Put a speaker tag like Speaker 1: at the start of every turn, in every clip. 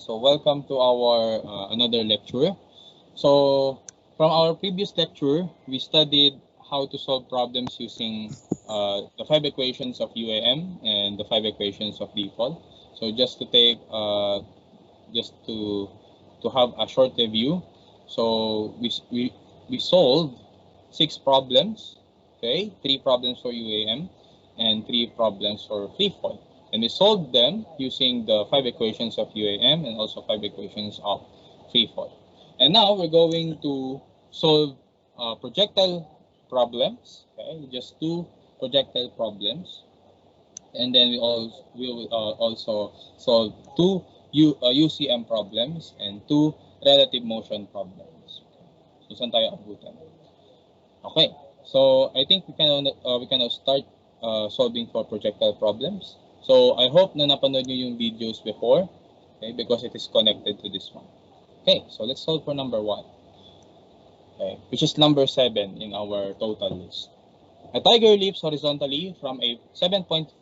Speaker 1: So welcome to our another lecture. So from our previous lecture, we studied how to solve problems using the 5 equations of UAM and the 5 equations of default. So just to take just to have a short review. So we solved 6 problems. Okay, 3 problems for UAM and 3 problems for free fall. And we solved them using the 5 equations of UAM and also 5 equations of free fall. And now we're going to solve projectile problems. Okay, just 2 projectile problems. And then we will also solve 2 UCM problems and 2 relative motion problems. So saan tayo abutan? Okay, so I think we can now start solving for projectile problems. So I hope na napanood nyo yung videos before, okay, because it is connected to this one. Okay, so let's solve for number 1, okay, which is number 7 in our total list. A tiger leaps horizontally from a 7.5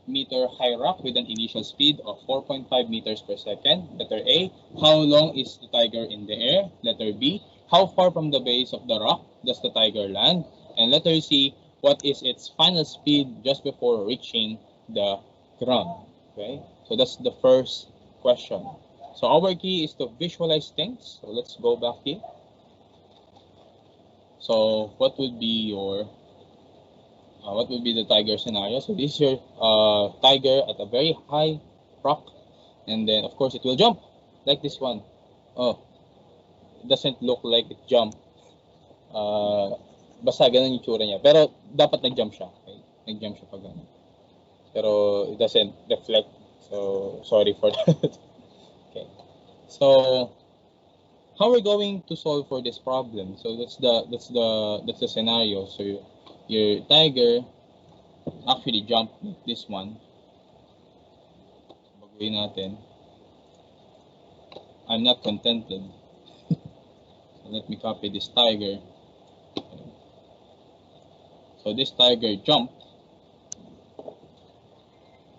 Speaker 1: meter high rock with an initial speed of 4.5 meters per second. Letter A, how long is the tiger in the air? Letter B, how far from the base of the rock does the tiger land? And letter C, what is its final speed just before reaching the ground? Okay, so that's the first question. So our key is to visualize things. So let's go back here. So what would be your the tiger scenario? So this is your tiger at a very high rock, and then of course it will jump like this one. Oh, it doesn't look like it jumped. Basta ganun yung tsura niya. Pero dapat nag-jump siya. Okay? Nag-jump siya pag ganun. Pero it doesn't reflect. So sorry for that. Okay. So how we're going to solve for this problem? So that's the scenario. So your tiger actually jumped like this one. Baguhin natin. I'm not contented. So let me copy this tiger. Okay. So this tiger jumped.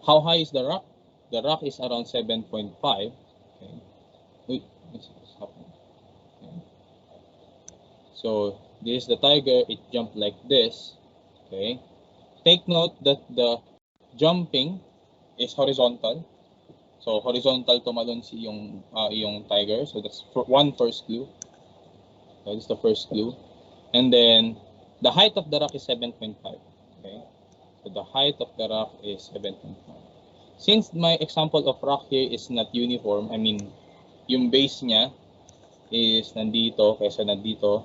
Speaker 1: How high is the rock? The rock is around 7.5. Okay. Wait, what's happening? Okay. So this is the tiger. It jumped like this. Okay. Take note that the jumping is horizontal. So horizontal tumalon si yung tiger. So that's one first clue. Okay, that's the first clue. And then the height of the rock is 7.5. Okay. So the height of the rock is 7.5. Since my example of rock here is not uniform, I mean, yung base niya is nandito kaysa nandito,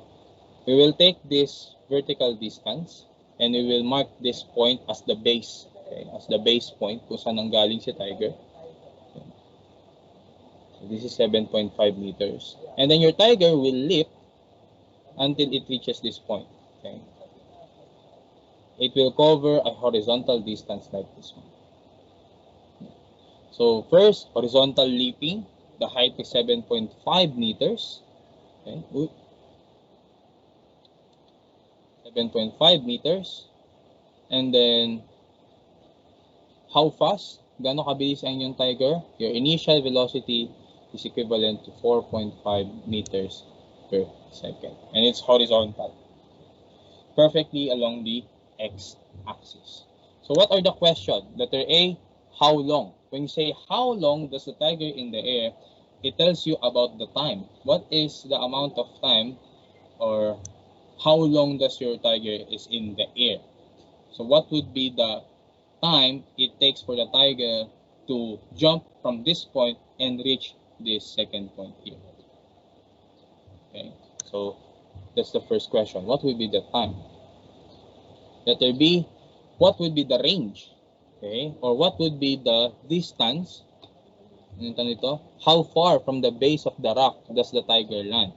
Speaker 1: we will take this vertical distance and we will mark this point as the base, okay, as the base point kung saan nanggaling si tiger. Okay. So this is 7.5 meters. And then your tiger will leap until it reaches this point. Okay. It will cover a horizontal distance like this one. So first, horizontal leaping, the height is 7.5 meters. Okay. 7.5 meters. And then, how fast? Gaano kabilis ang inyong tiger? Your initial velocity is equivalent to 4.5 meters per second. And it's horizontal. Perfectly along the x-axis. So what are the questions? Letter A, how long? When you say how long does the tiger in the air, it tells you about the time. What is the amount of time, or how long does your tiger is in the air? So what would be the time it takes for the tiger to jump from this point and reach this second point here? Okay, so that's the first question. What will be the time? Letter B, what would be the range? Okay, or what would be the distance? How far from the base of the rock does the tiger land?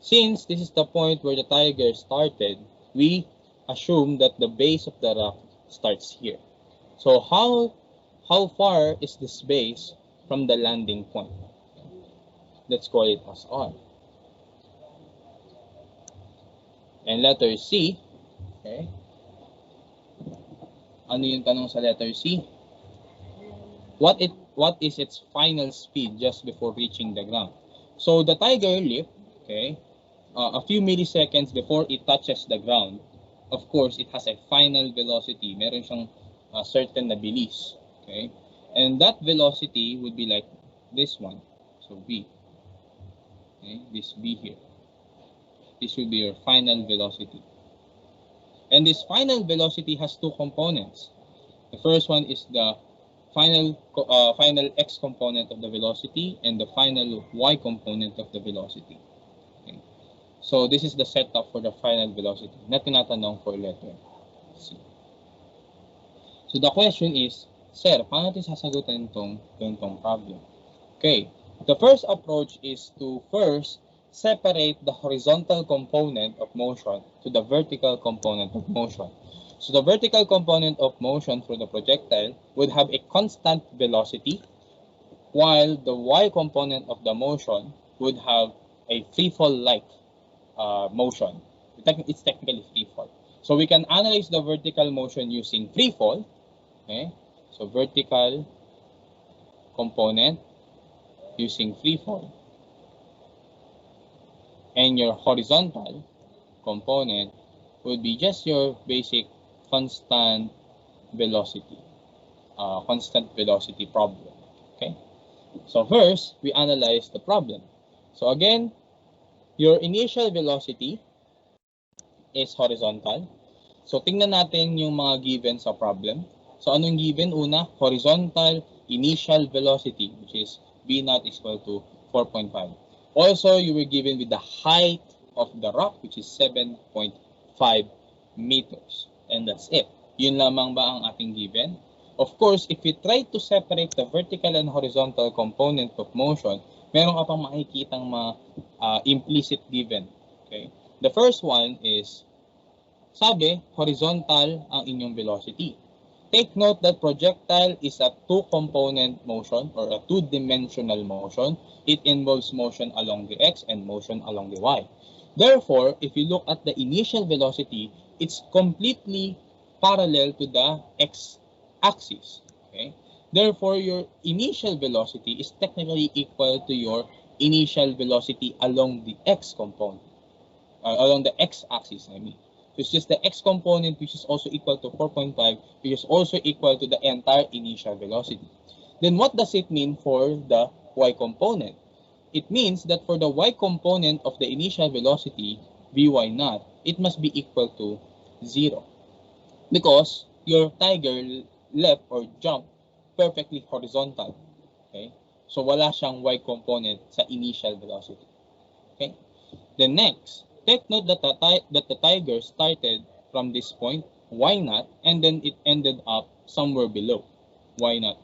Speaker 1: Since this is the point where the tiger started, we assume that the base of the rock starts here. So how far is this base from the landing point? Let's call it as R. And letter C, okay, ano yung tanong sa letter C? What what is its final speed just before reaching the ground. So the tiger leap, okay, a few milliseconds before it touches the ground, of course, it has a final velocity. Meron siyang certain na bilis, okay? And that velocity would be like this one, so v. Okay, this v here. This will be your final velocity. And this final velocity has two components. The first one is the final x component of the velocity and the final y component of the velocity. Okay. So this is the setup for the final velocity. Na tinatanong for letter C. So the question is, sir, paano natin sasagutin itong problem? Okay. The first approach is to first separate the horizontal component of motion to the vertical component of motion. So the vertical component of motion for the projectile would have a constant velocity, while the y component of the motion would have a free fall-like motion. It's technically free fall. So we can analyze the vertical motion using free fall. Okay? So vertical component using free fall. And your horizontal component would be just your basic constant velocity problem. Okay, so first we analyze the problem. So again, your initial velocity is horizontal. So tingnan natin yung mga given sa problem. So anong given? Una, horizontal initial velocity, which is v naught is equal to 4.5. Also, you were given with the height of the rock, which is 7.5 meters. And that's it. Yun lamang ba ang ating given? Of course, if we try to separate the vertical and horizontal component of motion, meron ka pang makikitang implicit given. Okay? The first one is, sabi, horizontal ang inyong velocity. Take note that projectile is a two-component motion or a two-dimensional motion. It involves motion along the x and motion along the y. Therefore, if you look at the initial velocity, it's completely parallel to the x-axis. Okay? Therefore, your initial velocity is technically equal to your initial velocity along the x component, along the x-axis, I mean. It's just the x component, which is also equal to 4.5, which is also equal to the entire initial velocity. Then what does it mean for the y component? It means that for the y component of the initial velocity, vy naught, it must be equal to 0. Because your tiger leapt or jumped perfectly horizontal. Okay? So wala siyang y component sa initial velocity. Okay? Then next, take note that the tiger started from this point, y naught, and then it ended up somewhere below, y naught,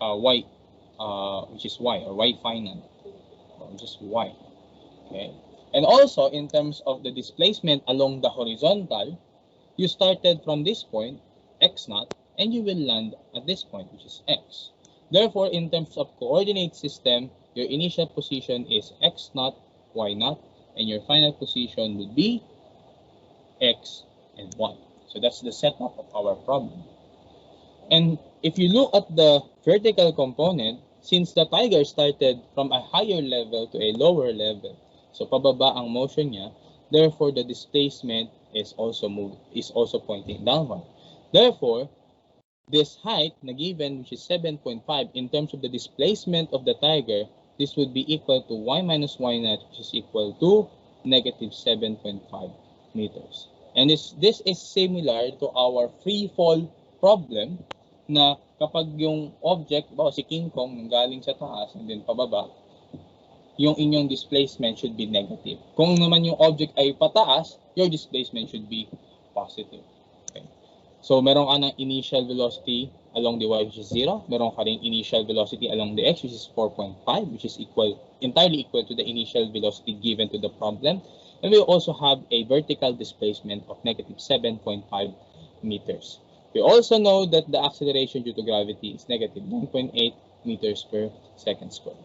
Speaker 1: which is y, or y final, or just y. Okay. And also, in terms of the displacement along the horizontal, you started from this point, x naught, and you will land at this point, which is x. Therefore, in terms of coordinate system, your initial position is x naught, y naught, and your final position would be x and y. So that's the setup of our problem. And if you look at the vertical component, since the tiger started from a higher level to a lower level, so pababa ang motion niya, therefore the displacement is also pointing downward. Therefore, this height na given, which is 7.5, in terms of the displacement of the tiger, this would be equal to y minus y naught, which is equal to negative 7.5 meters. And this is similar to our free fall problem na kapag yung object, si King Kong, galing sa taas and then pababa, yung inyong displacement should be negative. Kung naman yung object ay pataas, your displacement should be positive. Okay. So meron ka ng initial velocity along the y, which is 0. Meron ka rin initial velocity along the x, which is 4.5, which is entirely equal to the initial velocity given to the problem. And we also have a vertical displacement of negative 7.5 meters. We also know that the acceleration due to gravity is negative 9.8 meters per second squared.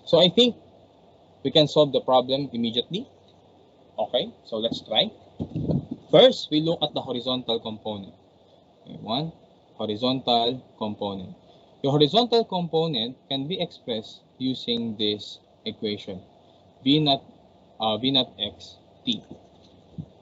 Speaker 1: So I think we can solve the problem immediately. Okay, so let's try. First, we look at the horizontal component. Okay, one, horizontal component. The horizontal component can be expressed using this equation, v naught x t.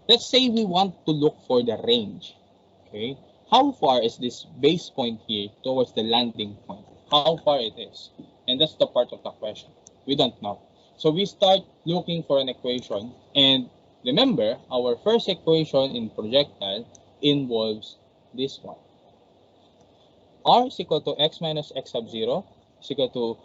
Speaker 1: Let's say we want to look for the range. Okay, how far is this base point here towards the landing point? How far it is? And that's the part of the question. We don't know. So we start looking for an equation, and remember, our first equation in projectile involves this one. R is equal to x minus x sub 0 is equal to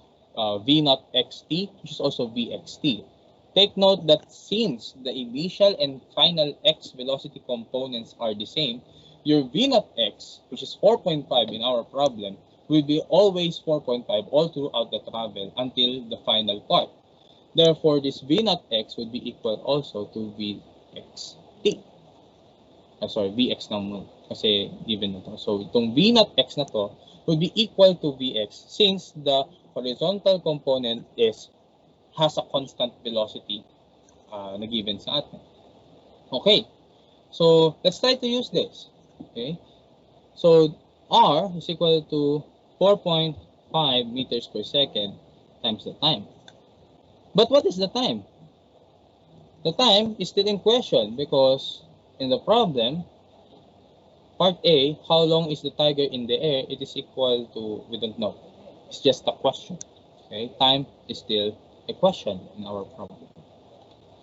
Speaker 1: v naught xt, which is also vxt. Take note that since the initial and final x velocity components are the same, your v naught x, which is 4.5 in our problem, will be always 4.5 all throughout the travel until the final part. Therefore, this v naught x would be equal also to vxt. Sorry, vx naman kasi given na to. So, itong v naught x na to would be equal to vx since the horizontal component has a constant velocity na given sa atin. Okay, so let's try to use this. Okay, so r is equal to 4.5 meters per second times the time. But what is the time? The time is still in question because in the problem, part A, how long is the tiger in the air? It is equal to, we don't know. It's just a question. Okay, time is still a question in our problem.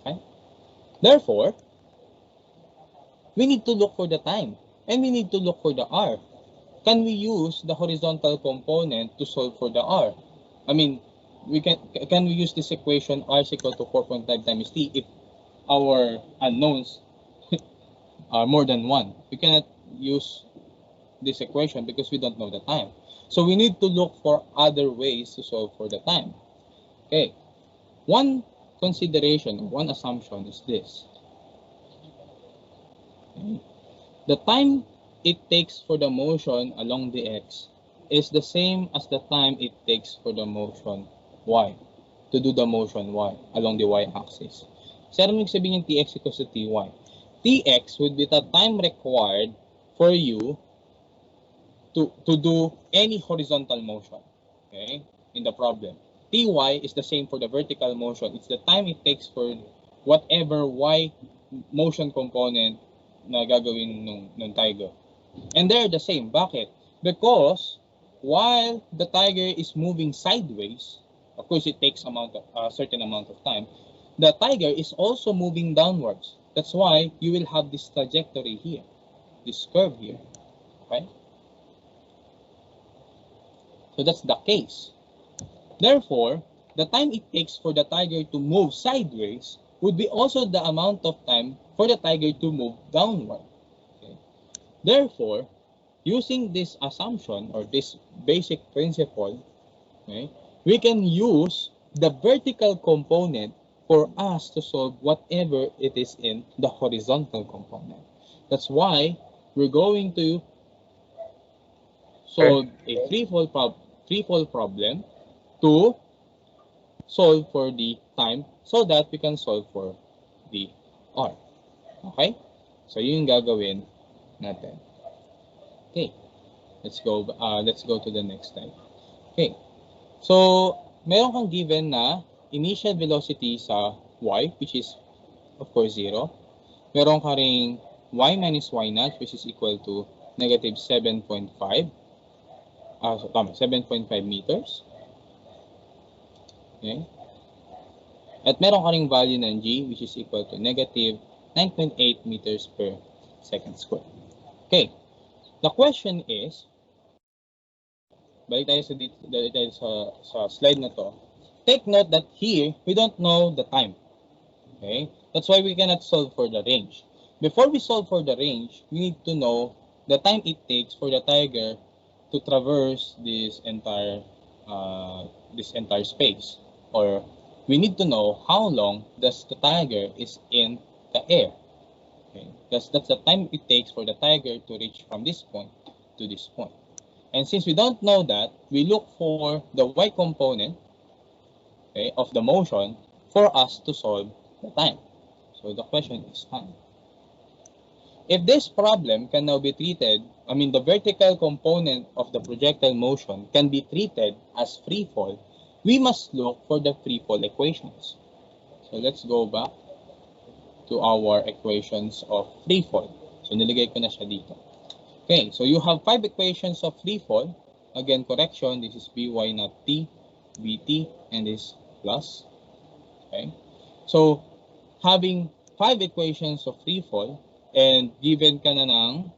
Speaker 1: Okay, therefore, we need to look for the time and we need to look for the r. Can we use the horizontal component to solve for the r? I mean, can we use this equation r is equal to 4.5 times t if our unknowns are more than 1? We cannot use this equation because we don't know the time. So we need to look for other ways to solve for the time. Okay, one consideration, one assumption is this. Okay. The time it takes for the motion along the x is the same as the time it takes for the motion y, to do the motion y along the y-axis. So, ano yung sabihin yung tx equals to ty? Tx would be the time required for you to do any horizontal motion, okay, in the problem. Ty is the same for the vertical motion. It's the time it takes for whatever y motion component na gagawin ng tiger. And they're the same. Bakit? Because while the tiger is moving sideways, of course it takes a certain amount of time, the tiger is also moving downwards. That's why you will have this trajectory here, this curve here, right? So that's the case. Therefore, the time it takes for the tiger to move sideways would be also the amount of time for the tiger to move downward. Okay? Therefore, using this assumption or this basic principle, okay, we can use the vertical component for us to solve whatever it is in the horizontal component. That's why we're going to solve a threefold problem to solve for the time so that we can solve for the r. Okay? So yun yung gagawin natin. Okay. Let's go to the next slide. Okay. So meron kang given na initial velocity sa y, which is of course 0. Meron ka ring y minus y naught, which is equal to negative 7.5. 7.5 meters. Okay. At meron ka ring value ng g, which is equal to negative 9.8 meters per second square. Okay. The question is, balik tayo sa slide na to. Take note that here, we don't know the time. Okay? That's why we cannot solve for the range. Before we solve for the range, we need to know the time it takes for the tiger to traverse this entire space. Or we need to know how long does the tiger is in the air. Okay? Because that's the time it takes for the tiger to reach from this point to this point. And since we don't know that, we look for the y component, okay, of the motion for us to solve the time. So the question is time. If this problem can now be treated, the vertical component of the projectile motion can be treated as free fall, we must look for the free fall equations. So let's go back to our equations of free fall. So niligay ko na siya dito. Okay, so you have 5 equations of free fall. Again, correction, this is By not T, Vt, and this plus. Okay, so having 5 equations of free fall, and given ka na ng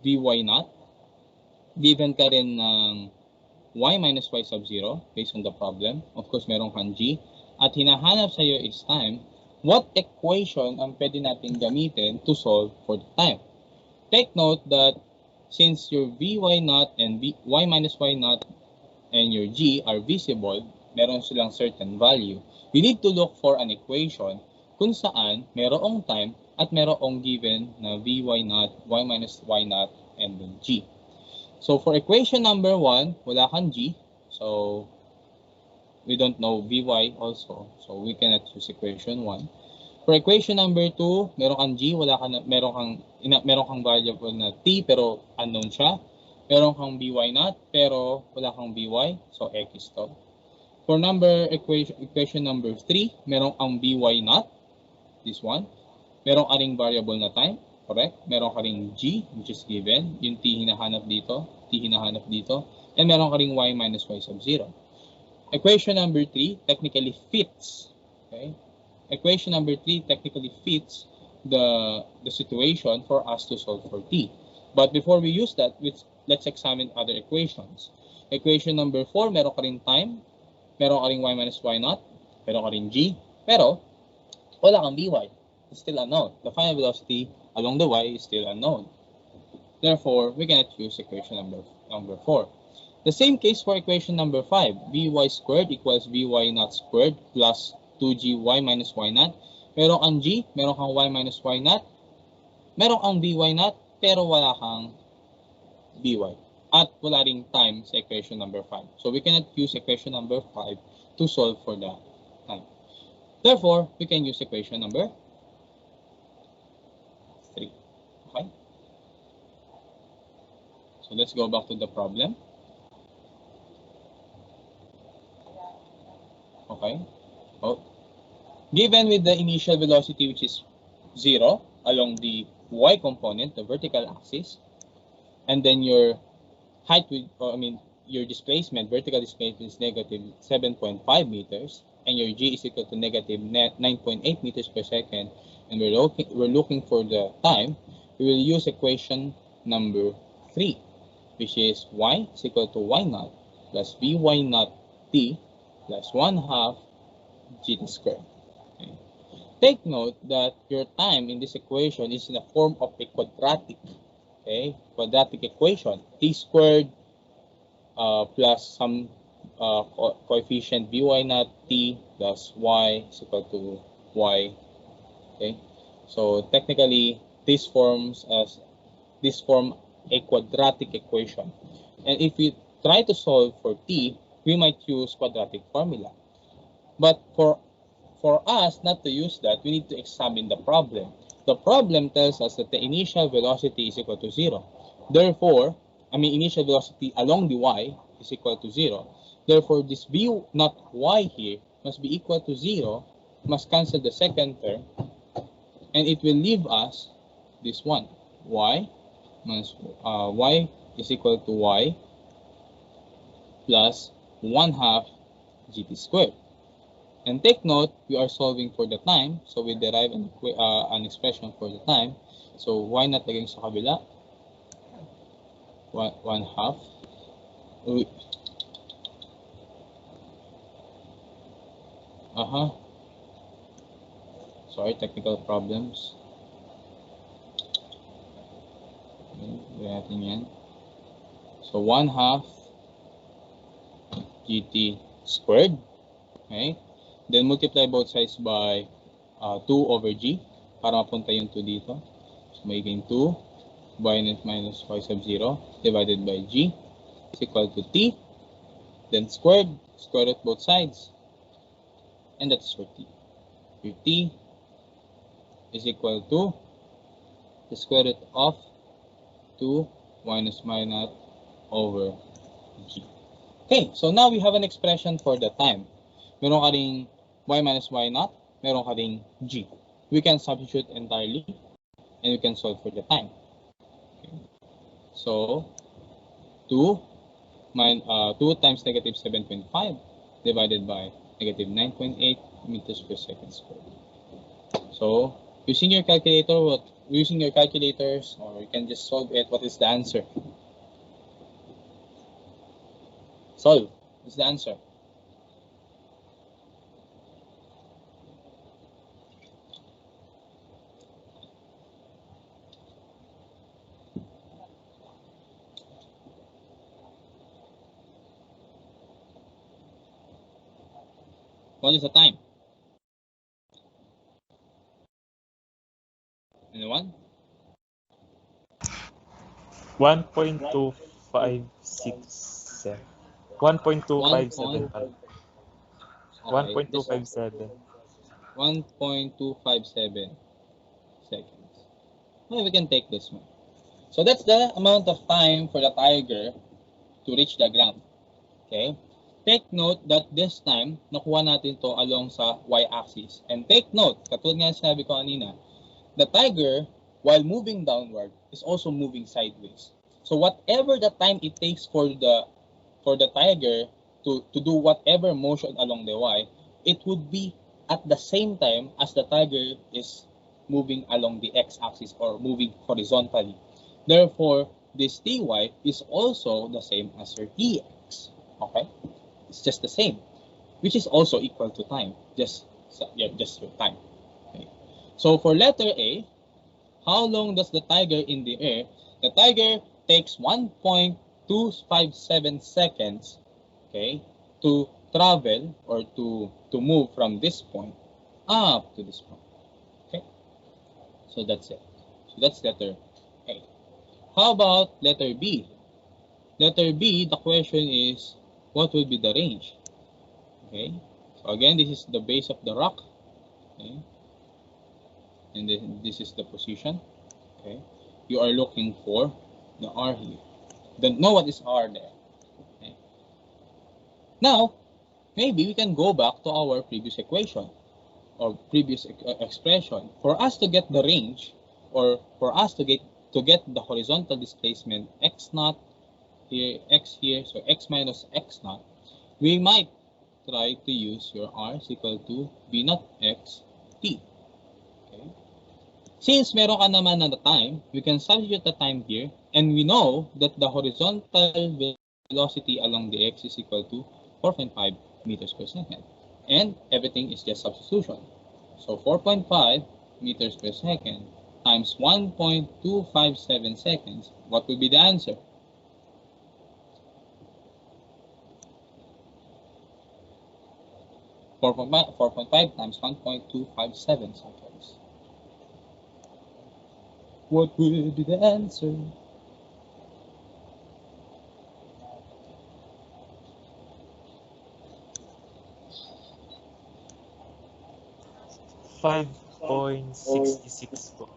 Speaker 1: Vy naught, given ka rin ng y minus y sub 0 based on the problem. Of course, meron kang g. At hinahanap sa'yo is time. What equation ang pwede natin gamitin to solve for the time? Take note that since your Vy naught and y minus y naught and your g are visible, meron silang certain value. You need to look for an equation kung saan merong time at merong given na Vy naught, y minus y naught, and then g. So for equation number 1, wala kang g. So we don't know Vy also. So we cannot use equation 1. For equation number 2, meron kang g, meron kang variable na t pero unknown siya. Meron kang Vy naught pero wala kang Vy, so x to. For equation number 3, meron kang Vy naught, this one. Meron ka ring variable na time, correct? Meron ka ring g, which is given. Yung t hinahanap dito, and meron ka ring y minus y sub 0. Equation number 3 technically fits, okay? Equation number 3 technically fits the situation for us to solve for t. But before we use that, let's examine other equations. Equation number 4, meron ka ring time, meron ka ring y minus y naught, meron ka ring g, pero wala kang Vy. It's still unknown. The final velocity along the y is still unknown. Therefore, we cannot use equation number 4. The same case for equation number 5. Vy squared equals Vy naught squared plus 2gy minus y naught. Meron kang g, meron kang y minus y naught, meron kang Vy naught, pero wala kang Vy. At wala ring time sa equation number 5. So we cannot use equation number 5 to solve for the time. Therefore, we can use equation number 3. Okay? So let's go back to the problem. Okay. Oh. Given with the initial velocity which is 0 along the y component, the vertical axis, and then your height your displacement, vertical displacement is negative 7.5 meters, and your g is equal to negative 9.8 meters per second, and we're looking for the time, we will use equation number 3, which is y is equal to y naught plus Vy naught t plus 1/2 gt squared. Okay. Take note that your time in this equation is in the form of a quadratic, quadratic equation. T squared plus some coefficient Vy naught t plus y is equal to y. Okay, so technically this form a quadratic equation, and if we try to solve for t, we might use quadratic formula. But for us not to use that, we need to examine the problem. The problem tells us that the initial velocity is equal to 0. Therefore, initial velocity along the y is equal to 0. Therefore, this v naught y here must be equal to 0, must cancel the second term, and it will leave us this one. Y minus y is equal to y plus 1/2 gt squared. And take note, we are solving for the time, so we derive an expression for the time. So y naught lagay sa kabila, 1/2. Sorry, technical problems. Okay, natin yan. So 1/2 gt squared. Okay. Then multiply both sides by 2 over g para mapunta yung 2 dito. So magiging 2 y naught minus y sub 0 divided by g is equal to t. Then square root both sides. And that's for t. Your t is equal to the square root of 2 minus y naught over g. Okay, so now we have an expression for the time. Meron ka ring y minus y naught, meron ka ring g. We can substitute entirely and we can solve for the time. Okay. So 2 times negative 7.5 divided by negative 9.8 meters per second squared. So using your calculators, or you can just solve it. What is the answer? Solve. What's the answer? What is the time? Anyone?
Speaker 2: 1.257. 1.2575.
Speaker 1: Okay,
Speaker 2: 1.257.
Speaker 1: 1.257 seconds. Well, we can take this one. So that's the amount of time for the tiger to reach the ground. Okay? Take note that this time, nakuha natin to along sa y-axis. And take note, katulad nga sabi ko kanina, the tiger, while moving downward, is also moving sideways. So whatever the time it takes for the tiger to do whatever motion along the y, it would be at the same time as the tiger is moving along the x-axis or moving horizontally. Therefore, this ty is also the same as your dx. Okay? It's just the same, which is also equal to time. Just your time. Okay. So for letter A, how long does the tiger in the air? The tiger takes 1.257 seconds, okay, to travel or to move from this point up to this point. Okay. So that's it. So that's letter A. How about letter B? Letter B, the question is, what will be the range? Okay. So again, this is the base of the rock. Okay. And then this is the position. Okay. You are looking for the R here. Don't know what is R there. Okay. Now, maybe we can go back to our previous equation or previous expression. For us to get the range, or for us to get the horizontal displacement x naught here, x here, so x minus x naught, we might try to use your R is equal to b naught x t. Okay. Since meron ka naman na the time, we can substitute the time here, and we know that the horizontal velocity along the x is equal to 4.5 meters per second. And everything is just substitution. So 4.5 meters per second times 1.257 seconds, what will be the answer? Four point five times 1.257 seconds. What will be the answer?
Speaker 2: $5.66 po.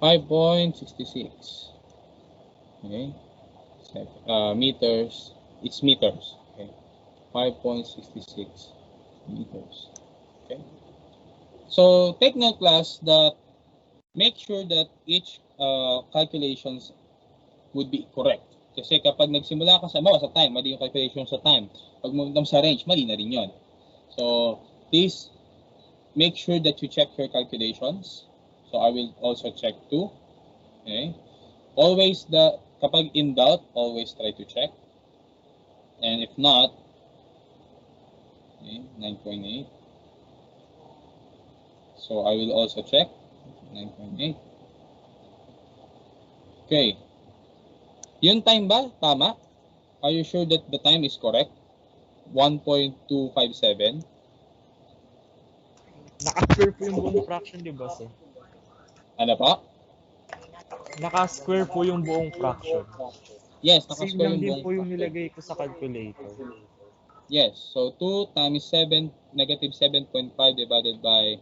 Speaker 1: 5.66. Okay. Meters. It's meters. Okay. 5.66 meters. Okay. So take note, class, that make sure that each calculations would be correct. Kasi kapag nagsimula ka sa time, mali yung calculation sa time. Pag pumunta sa range, mali na rin yun. So please make sure that you check your calculations. So I will also check too. Okay. Always kapag in doubt, always try to check. And if not, okay, 9.8. So I will also check 9.8. Okay. Yung time ba? Tama? Are you sure that the time is correct? 1.257?
Speaker 2: Naka-square po yung buong fraction, di ba, sir?
Speaker 1: Ano pa?
Speaker 2: Naka-square po yung buong fraction.
Speaker 1: Yes,
Speaker 2: Same
Speaker 1: naka-square
Speaker 2: lang din
Speaker 1: yung
Speaker 2: po yung nilagay ko sa calculator.
Speaker 1: Yes, so 2 times 7, negative 7.5 divided by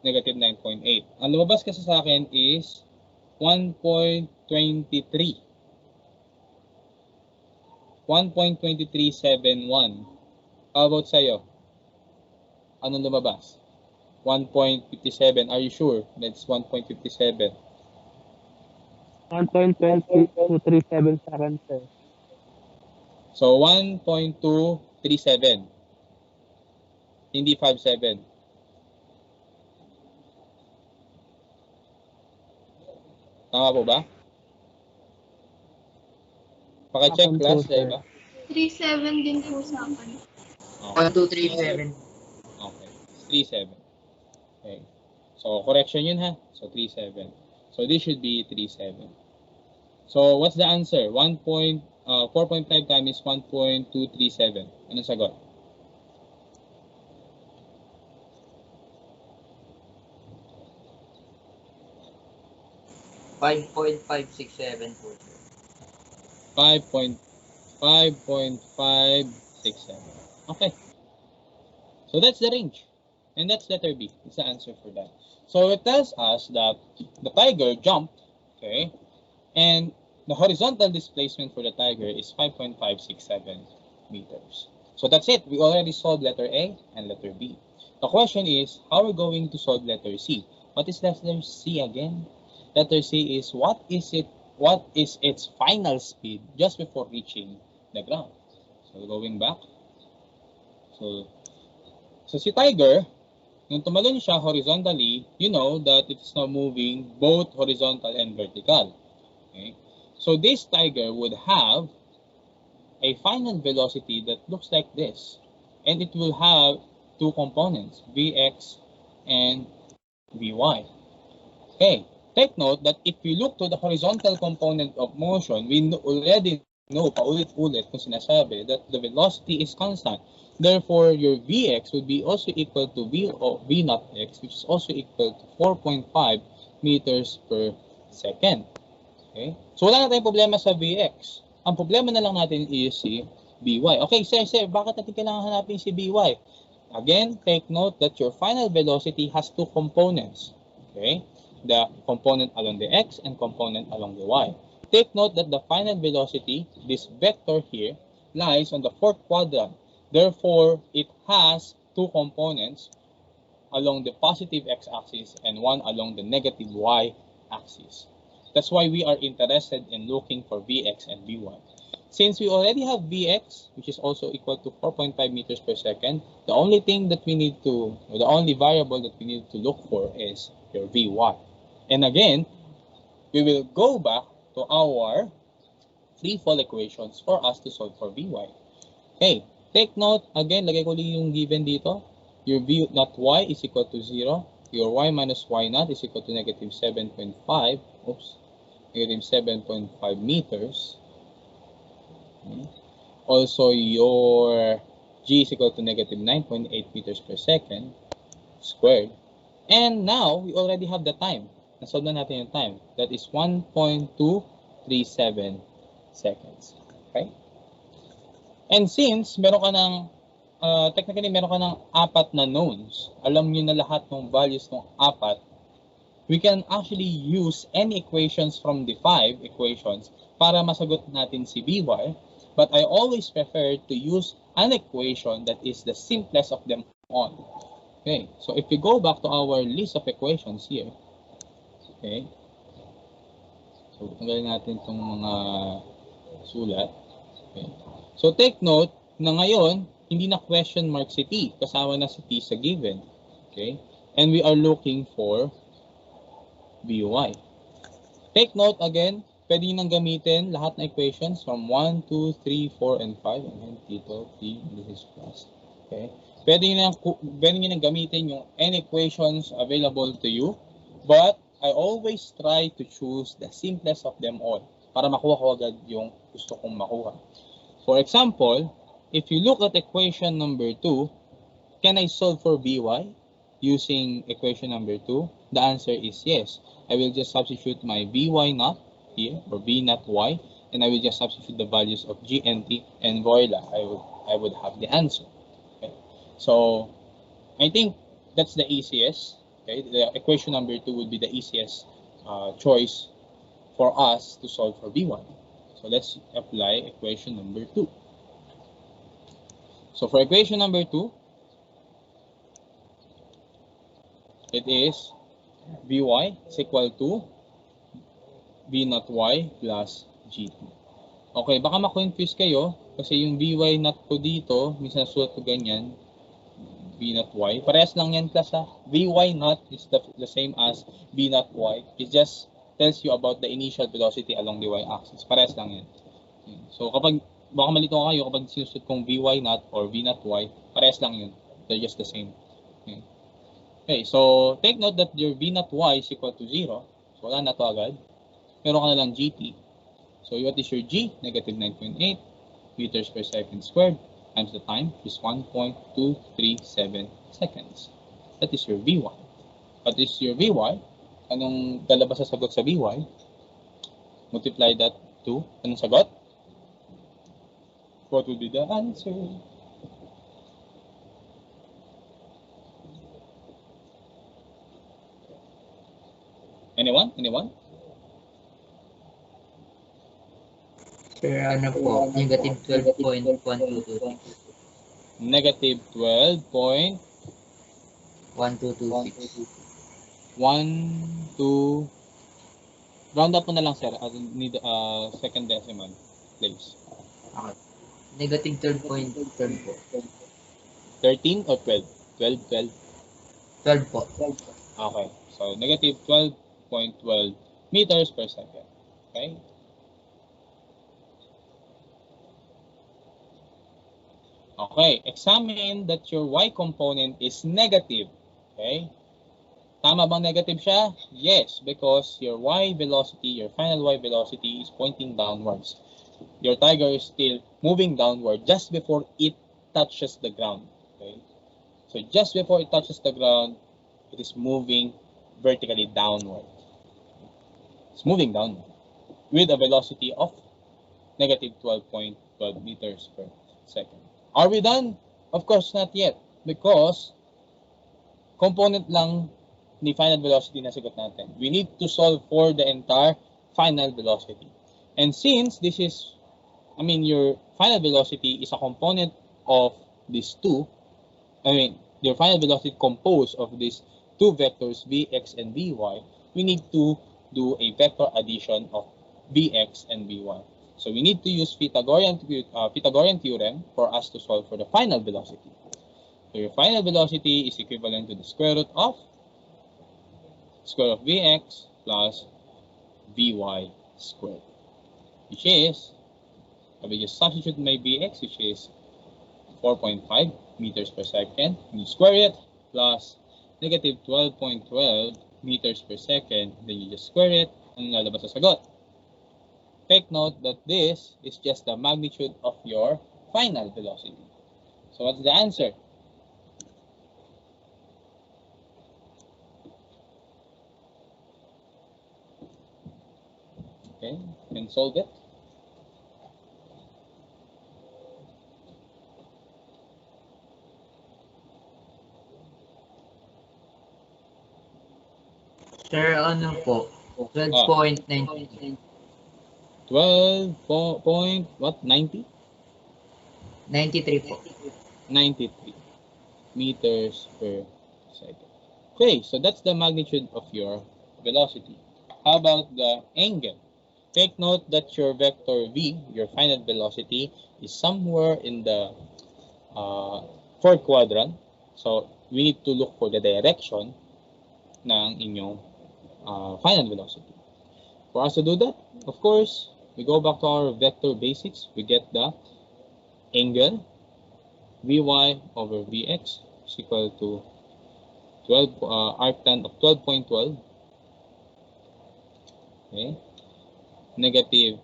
Speaker 1: negative 9.8. Ang lumabas kasi sa akin is 1.23. 1.2371. How about sa'yo? Anong lumabas? 1.57. Are you sure that's 1.57?
Speaker 3: 1.237 seconds, sir.
Speaker 1: So, 1.237. Hindi 57. Tama po ba? Paka-check class,
Speaker 3: sir.
Speaker 1: diba?
Speaker 4: 37 din po sa akin.
Speaker 1: Okay.
Speaker 5: 1237.
Speaker 1: Okay. 37. Okay. So, correction yun ha. So, 37. So, this should be 37. So, what's the answer? 4.5 times 1.237. Anong sagot?
Speaker 5: $5.567 po.
Speaker 1: 5.567. Okay. So that's the range. And that's letter B. It's the answer for that. So it tells us that the tiger jumped, okay, and the horizontal displacement for the tiger is 5.567 meters. So that's it. We already solved letter A and letter B. The question is, how are we going to solve letter C? What is letter C again? Letter C is what is its final speed just before reaching the ground? So going back. So si tiger, nung tumalon siya horizontally, you know that it is now moving both horizontal and vertical. Okay? So this tiger would have a final velocity that looks like this. And it will have two components, Vx and Vy. Okay. Take note that if we look to the horizontal component of motion, we already know, paulit-ulit kung sinasabi, that the velocity is constant. Therefore, your Vx would be also equal to V naught x, which is also equal to 4.5 meters per second. Okay? So, wala na tayong problema sa Vx. Ang problema na lang natin is si Vy. Okay, sir, bakit natin kailangan hanapin si Vy? Again, take note that your final velocity has two components. Okay? The component along the x and component along the y. Take note that the final velocity, this vector here, lies on the fourth quadrant. Therefore, it has two components along the positive x-axis and one along the negative y-axis. That's why we are interested in looking for Vx and Vy. Since we already have Vx, which is also equal to 4.5 meters per second, the only variable that we need to look for is your Vy. And again, we will go back to our free fall equations for us to solve for Vy. Okay, take note, again, lagay ko lang yung given dito. Your V naught y is equal to 0. Your y minus y naught is equal to negative 7.5. Negative 7.5 meters. Okay. Also, your g is equal to negative 9.8 meters per second squared. And now, we already have the time. Nasolve na natin yung time. That is 1.237 seconds. Okay? And since meron ka ng, technically meron ka ng 4 na knowns, alam nyo na lahat ng values ng 4, we can actually use any equations from the 5 equations para masagot natin si Vy. But I always prefer to use an equation that is the simplest of them all. Okay, so if we go back to our list of equations here, okay, so tanggalin natin itong mga sulat. Okay. So take note na ngayon, hindi na question mark si t, kasama na si t sa given. Okay, and we are looking for Vy. Take note again, pwede nang gamitin lahat ng equations from 1, 2, 3, 4, and 5. Again, Tito, T, this is plus. Okay. Pwede nyo nang gamitin yung n equations available to you. But I always try to choose the simplest of them all para makuha ko agad yung gusto kong makuha. For example, if you look at equation number 2, can I solve for Vy using equation number 2? The answer is yes. I will just substitute my Vy naught here, or V naught y, and I will just substitute the values of g and t, and voila, I would have the answer. Okay. So, I think that's the easiest. Okay, the equation number 2 would be the easiest choice for us to solve for V1. So let's apply equation number 2. So for equation number 2, it is Vy is equal to V naught Y plus GT. Okay, baka ma-confuse kayo kasi yung Vy naught ko dito, minsan suot ko ganyan, V naught Y. Parehas lang yan class ha. Vy naught is the same as V naught Y. It just tells you about the initial velocity along the y-axis. Parehas lang yan. So kapag, baka malito kayo kapag sinusut kong Vy naught or V naught Y, parehas lang yun. They're just the same. Okay, so take note that your V naught Y is equal to 0. So wala na to agad. Meron ka na lang GT. So what is your G? Negative 9.8 meters per second squared times the time is 1.237 seconds. That is your Vy. What is your Vy? Anong lalabas sa sagot sa Vy? Multiply that to, anong sagot? What will be the answer? Anyone? Anyone?
Speaker 5: Sir, ano po? Negative 12.1226.
Speaker 1: Negative
Speaker 5: 12.1226.
Speaker 1: 1, 2, round up mo na lang sir. I need second decimal place.
Speaker 5: Okay. Negative 12.12 po.
Speaker 1: 13 or 12? 12, 12.
Speaker 5: 12 po.
Speaker 1: Okay. So, negative 12.12 meters per second. Okay? Okay. Examine that your y component is negative. Okay? Tama bang negative siya? Yes, because your y velocity, your final y velocity is pointing downwards. Your tiger is still moving downward just before it touches the ground. Okay? So, just before it touches the ground, it is moving vertically downward. It's moving downward with a velocity of negative 12.12 meters per second. Are we done? Of course, not yet. Because component lang ni final velocity na sagot natin. We need to solve for the entire final velocity. And since this is, your final velocity is a component of these two, your final velocity composed of these two vectors Vx and Vy, we need to do a vector addition of Vx and Vy. So we need to use Pythagorean theorem for us to solve for the final velocity. So your final velocity is equivalent to the square root of Vx plus Vy squared, which is, I will just substitute my Vx, which is 4.5 meters per second, and you square it, plus negative 12.12 meters per second, then you just square it, and lalabas sa sagot. Take note that this is just the magnitude of your final velocity. So what's the answer? Okay, and solve it.
Speaker 5: Sir, ano po? 12.90.
Speaker 1: 90?
Speaker 5: 93 po.
Speaker 1: 93 meters per second. Okay, so that's the magnitude of your velocity. How about the angle? Take note that your vector v, your final velocity, is somewhere in the fourth quadrant. So we need to look for the direction ng inyong final velocity. For us to do that, of course, we go back to our vector basics. We get the angle Vy over Vx is equal to 12 arctan of 12.12. Okay, negative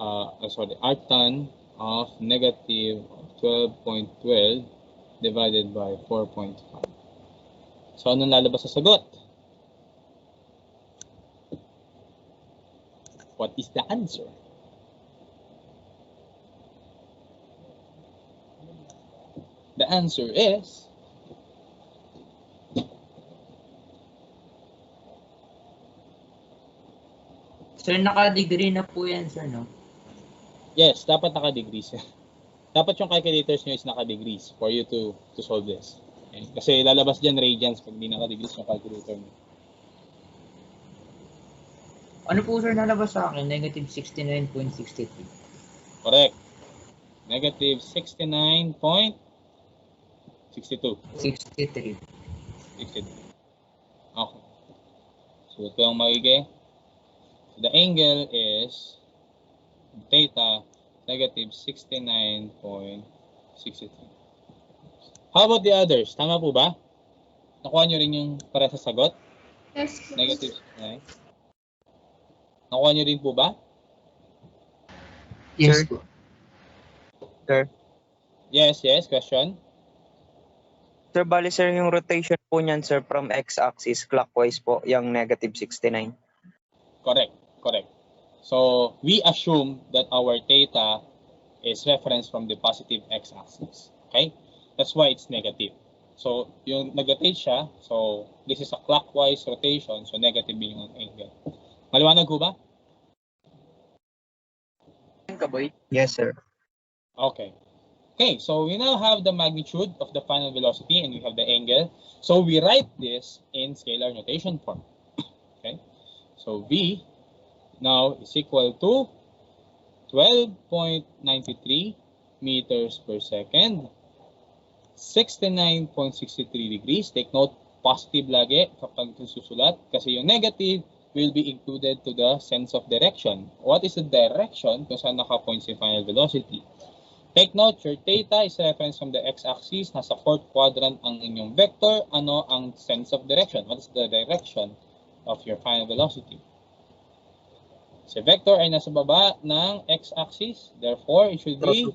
Speaker 1: arctan of negative 12.12 divided by 4.5. So anong lalabas sa sagot? What is the answer? The answer is
Speaker 5: Sir, naka-degree na po yan, sir, no?
Speaker 1: Yes, dapat naka-degrees. Dapat yung calculators nyo is naka-degrees for you to solve this. Okay? Kasi lalabas dyan radians pag di naka-degrees yung calculator nyo.
Speaker 5: Ano po, sir, nalabas sa akin? Negative 69.63.
Speaker 1: Correct. Negative 69.62.
Speaker 5: 63.
Speaker 1: 62. Okay. So ito ang magiging. So the angle is theta negative 69.63. How about the others? Tama po ba? Nakuha nyo rin yung para sa sagot?
Speaker 4: Yes.
Speaker 1: Negative 69. Nakuha nyo rin po ba?
Speaker 5: Yes,
Speaker 3: Sir.
Speaker 5: po.
Speaker 3: Sir.
Speaker 1: Yes, question.
Speaker 3: Sir, bali sir, yung rotation po niyan, sir, from x-axis clockwise po, yung negative 69.
Speaker 1: Correct. So we assume that our theta is reference from the positive x-axis. Okay? That's why it's negative. So yung nag-rotate siya, so this is a clockwise rotation, so negative yung angle. Maliwanag ko ba?
Speaker 3: Yes, sir.
Speaker 1: Okay. Okay, so we now have the magnitude of the final velocity and we have the angle. So we write this in scalar notation form. Okay. So V now is equal to 12.93 meters per second, 69.63 degrees. Take note, positive lagi kapag susulat kasi yung negative will be included to the sense of direction. What is the direction kung saan naka-point si final velocity? Take note, your theta is reference from the x-axis. Nasa fourth quadrant ang inyong vector. Ano ang sense of direction? What is the direction of your final velocity? Si vector ay nasa baba ng x-axis. Therefore, it should be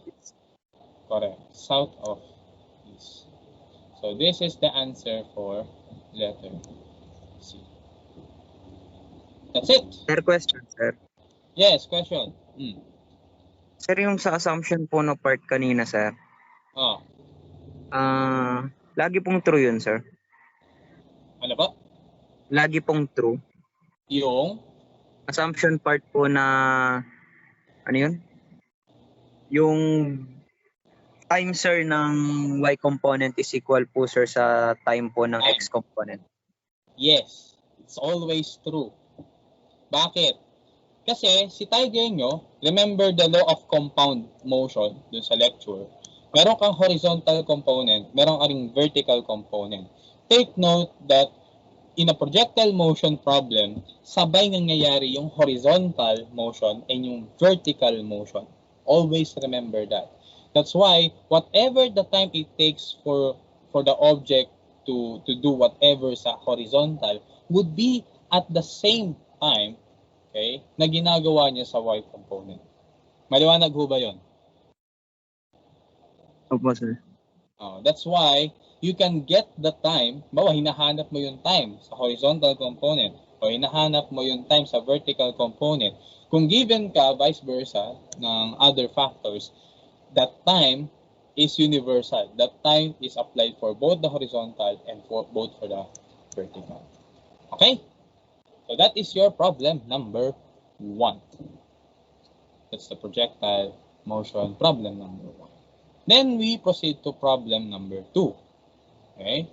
Speaker 1: correct. South of east. So this is the answer for letter C. That's it.
Speaker 3: Sir, question, sir.
Speaker 1: Yes, question.
Speaker 3: Sir, yung sa assumption po no part kanina, sir. Lagi pong true yun, sir.
Speaker 1: Ano ba?
Speaker 3: Lagi pong true.
Speaker 1: Yung
Speaker 3: Assumption part po na, ano yun? Yung time, sir, ng y component is equal po, sir, sa time po ng x component.
Speaker 1: yes, it's always true. Bakit? Kasi si Tiger nyo, remember the law of compound motion dun sa lecture. Meron kang horizontal component, meron kang vertical component. Take note that in a projectile motion problem, sabay nangyayari yung horizontal motion and yung vertical motion. Always remember that. That's why whatever the time it takes for the object to do whatever sa horizontal would be at the same time, okay, na ginagawa niya sa y component. Maliwanag ho ba yun?
Speaker 3: Opo, sir.
Speaker 1: That's why you can get the time, bawa hinahanap mo yung time sa horizontal component o hinahanap mo yung time sa vertical component. Kung given ka, vice versa, ng other factors, that time is universal. That time is applied for both the horizontal and for both for the vertical. Okay? So that is your problem number 1. That's the projectile motion problem number 1. Then we proceed to problem number 2. Okay?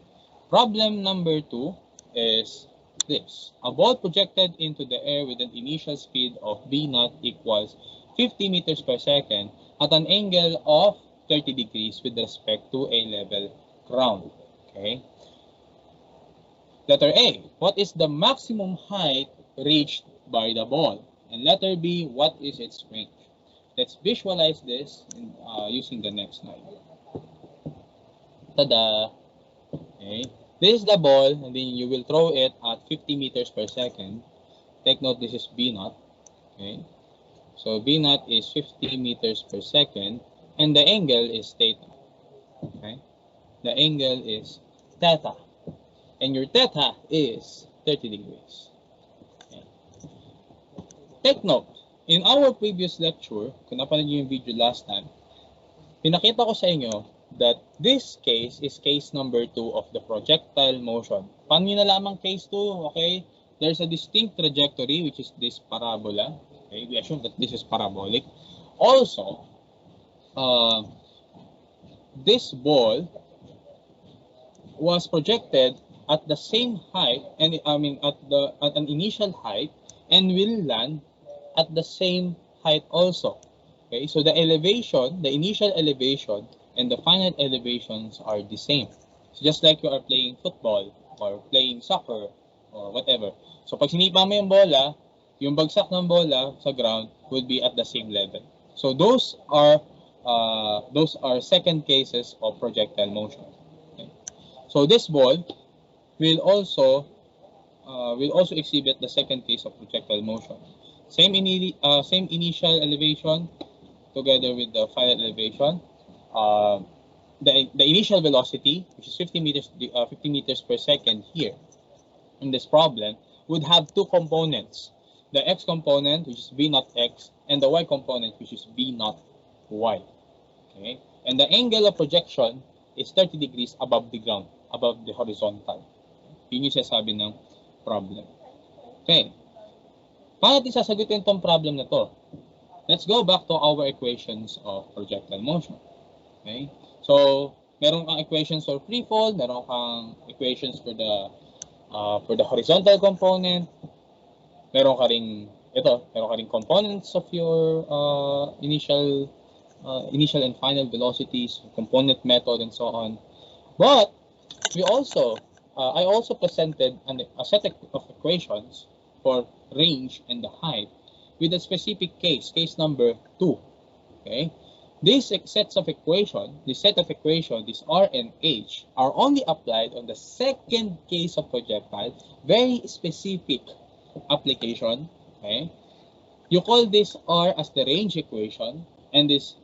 Speaker 1: Problem number 2 is this. A ball projected into the air with an initial speed of b0 equals 50 meters per second at an angle of 30 degrees with respect to a level ground. Okay? Letter A, what is the maximum height reached by the ball? And letter B, what is its range? Let's visualize this using the next slide. Tada! Okay. This is the ball, and then you will throw it at 50 meters per second. Take note, this is B0. Okay. So B0 is 50 meters per second, and the angle is theta. Okay. The angle is theta, and your theta is 30 degrees. Okay. Take note, in our previous lecture, kung napanood niyo yung video last time, pinakita ko sa inyo that this case is case number 2 of the projectile motion. Paano nyo nalamang case 2? Okay? there's a distinct trajectory, which is this parabola. Okay, we assume that this is parabolic. Also, this ball was projected at the same height, and at an initial height, and will land at the same height also. Okay, so the elevation, the initial elevation, and the final elevations are the same. So just like you are playing football or playing soccer or whatever. So pag sinipa mo yung bola, yung bagsak ng bola sa ground would be at the same level. So those are second cases of projectile motion. Okay. So this ball will also exhibit the second case of projectile motion. Same initial elevation together with the final elevation. The initial velocity, which is 50 meters per second here in this problem, would have two components: the x component, which is v naught x, and the y component, which is v naught y. Okay, and the angle of projection is 30 degrees above the ground, above the horizontal. Yun yung sinasabi ng problem. Okay, paano natin sasagutin itong problem na to? Let's go back to our equations of projectile motion. Okay, so meron kang equations for free fall, meron kang equations for the horizontal component, meron ka ring components of your initial and final velocities, component method, and so on. But we also I also presented a set of equations for range and the height with a specific case number 2. Okay, this set of equations, this R and H, are only applied on the second case of projectile, very specific application. Okay, you call this R as the range equation, and this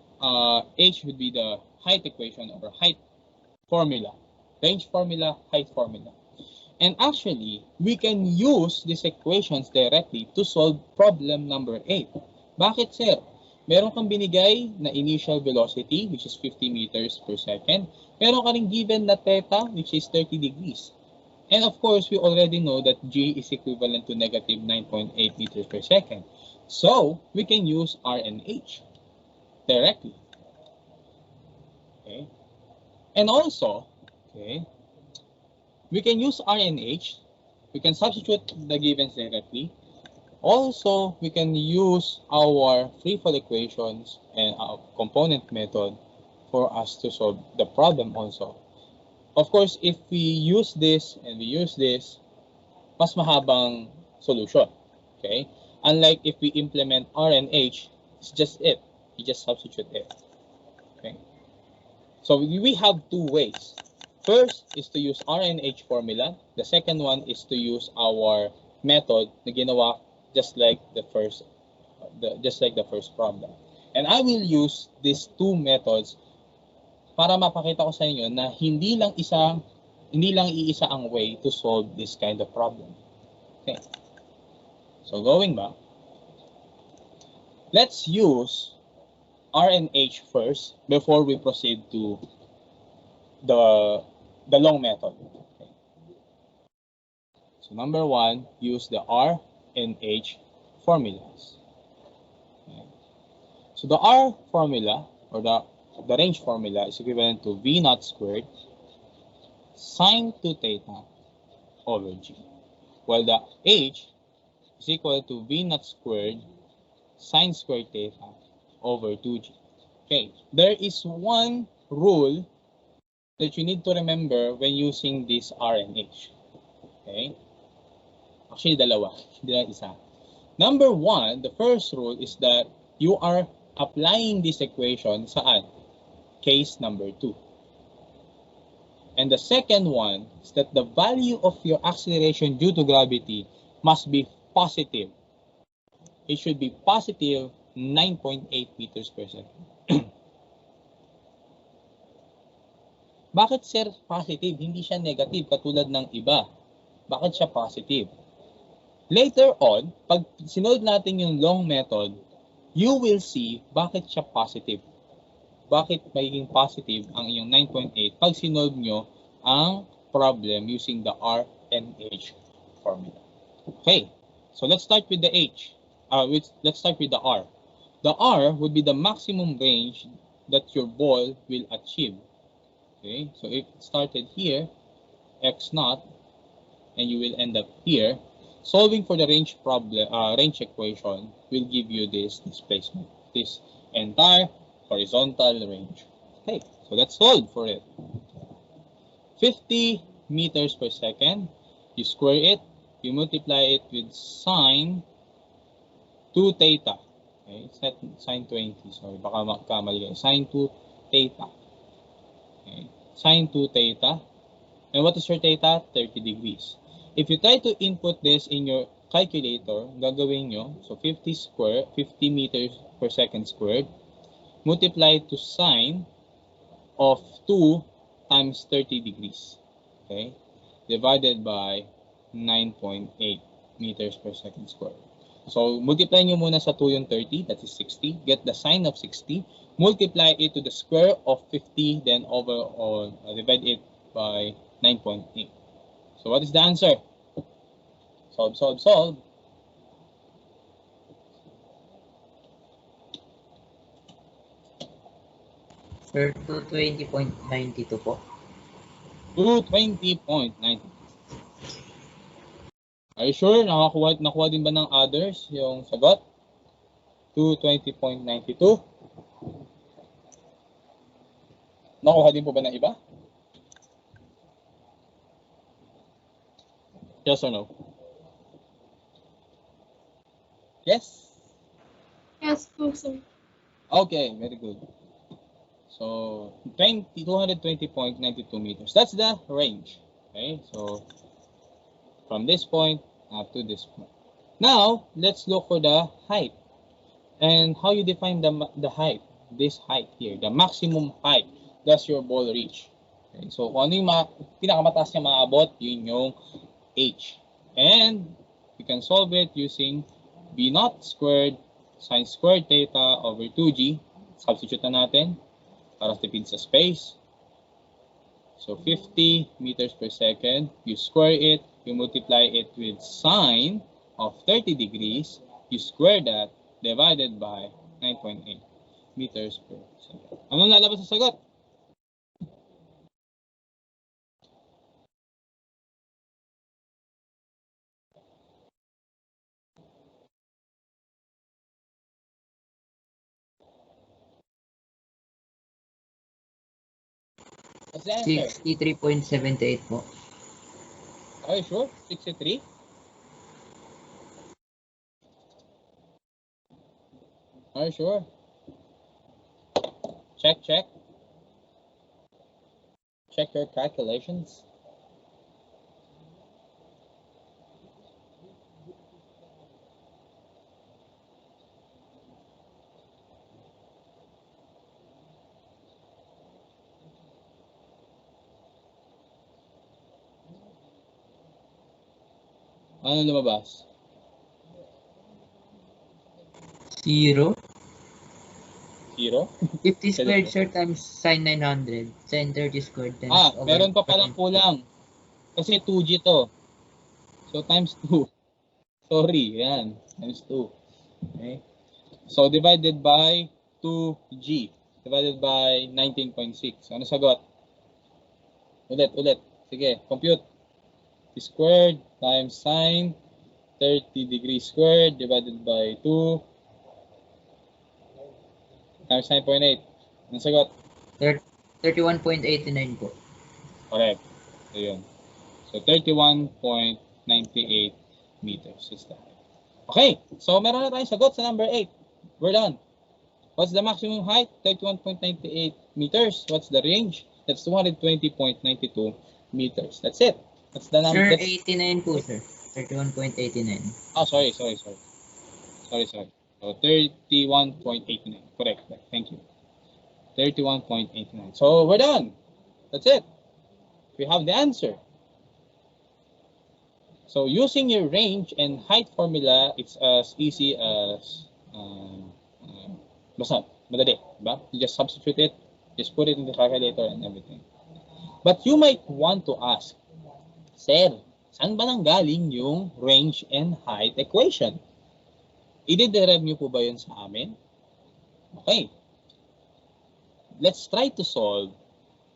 Speaker 1: H would be the height equation or height formula, range formula, height formula. And actually, we can use these equations directly to solve problem number 8. Bakit, sir? Meron kang binigay na initial velocity, which is 50 meters per second. Meron ka rin given na theta, which is 30 degrees. And of course, we already know that G is equivalent to negative 9.8 meters per second. So, we can use R and H directly. Okay. And also, okay, we can use R and H. We can substitute the givens directly. Also, we can use our free fall equations and our component method for us to solve the problem also. Of course, if we use this and we use this, mas mahabang solution. Okay? Unlike if we implement R and H, it's just it. You just substitute it. Okay? So we have two ways. First is to use R and H formula. The second one is to use our method na ginawa just like the first problem. And I will use these two methods para mapakita ko sa inyo na hindi lang iisa ang way to solve this kind of problem. Okay. So going back, let's use R and H first before we proceed to the long method. Okay. So number 1, use the R and H formulas. Okay. So the R formula, or the range formula, is equivalent to V naught squared sine 2 theta over G, while the H is equal to V naught squared sine squared theta over 2G. Okay, there is one rule that you need to remember when using this R and H. Okay, actually dalawa, hindi lang isa. Number 1, the first rule is that you are applying this equation saan? Case number 2. And the second one is that the value of your acceleration due to gravity must be positive. It should be positive 9.8 meters per second. Bakit, sir, positive? Hindi siya negative katulad ng iba. Bakit siya positive? Later on, pag sinolve natin yung long method, you will see bakit siya positive. Bakit magiging positive ang iyong 9.8 pag sinolve nyo ang problem using the R and H formula. Okay, so let's start with the H. Let's start with the R. The R would be the maximum range that your ball will achieve. Okay, so if it started here, x naught, and you will end up here. Solving for the range problem, range equation will give you this displacement, this entire horizontal range. Okay, so let's solve for it. 50 meters per second. You square it, you multiply it with sine 2 theta. Okay, it's not sine 20, sorry, baka makamali kayo. Sine 2 theta. Okay, sine 2 theta. And what is your theta? 30 degrees. If you try to input this in your calculator, gagawin nyo, so 50 meters per second squared, multiply to sine of 2 times 30 degrees. Okay, divided by 9.8 meters per second squared. So, multiply nyo muna sa 2 yung 30, that is 60. Get the sine of 60. Multiply it to the square of 50, then divide it by 9.8. So, what is the answer? Solve, solve, solve.
Speaker 5: Sir, 220.92 po.
Speaker 1: 220.92. Are you sure? Nakuha din ba ng others yung sagot? 220.92. Nakuha din po ba ng iba? Yes or no? Yes?
Speaker 4: Yes po, sir.
Speaker 1: Okay, very good. So, 220.92 meters. That's the range. Okay, so from this point up to this point. Now, let's look for the height. And how you define the height? This height here, the maximum height does your ball reach. Okay, so kung ano yung pinakamataas niya maabot, yun yung H. And you can solve it using B naught squared sine squared theta over 2G. Substitute na natin para tipid sa space. So 50 meters per second. You square it, you multiply it with sine of 30 degrees. You square that divided by 9.8 meters per second. Anong lalabas sa sagot? What's the answer?
Speaker 5: 63.78 po.
Speaker 1: Are you sure? 63? Are you sure? Check, check. Check your calculations. Ano lumabas?
Speaker 5: 0.
Speaker 1: 0?
Speaker 5: 50 squared, sir, times sine 900. Sine 30 squared times
Speaker 1: Meron pa palang kulang. Kasi 2G to. So, times 2. Sorry, yan. Times 2. Okay. So, divided by 2G. Divided by 19.6. Ano sagot? Ulit. Sige, compute. Squared times sine 30 degrees squared divided by 2 times 9.8. Ano sagot?
Speaker 5: 31.89 po.
Speaker 1: Correct. So, yun. So, 31.98 meters is that. Okay. So, meron na tayong sagot sa number 8. We're done. What's the maximum height? 31.98 meters. What's the range? That's 220.92 meters. That's it. That's the number.
Speaker 5: Sir, 89 po, sir. 31.89.
Speaker 1: Oh, sorry. So, 31.89. Correct. Thank you. 31.89. So, we're done. That's it. We have the answer. So, using your range and height formula, it's as easy as basta, madali, diba? You just substitute it, just put it in the calculator and everything. But you might want to ask, Sir, Saan ba nanggaling yung range and height equation? I-derive niyo po ba yun sa amin? Okay. Let's try to solve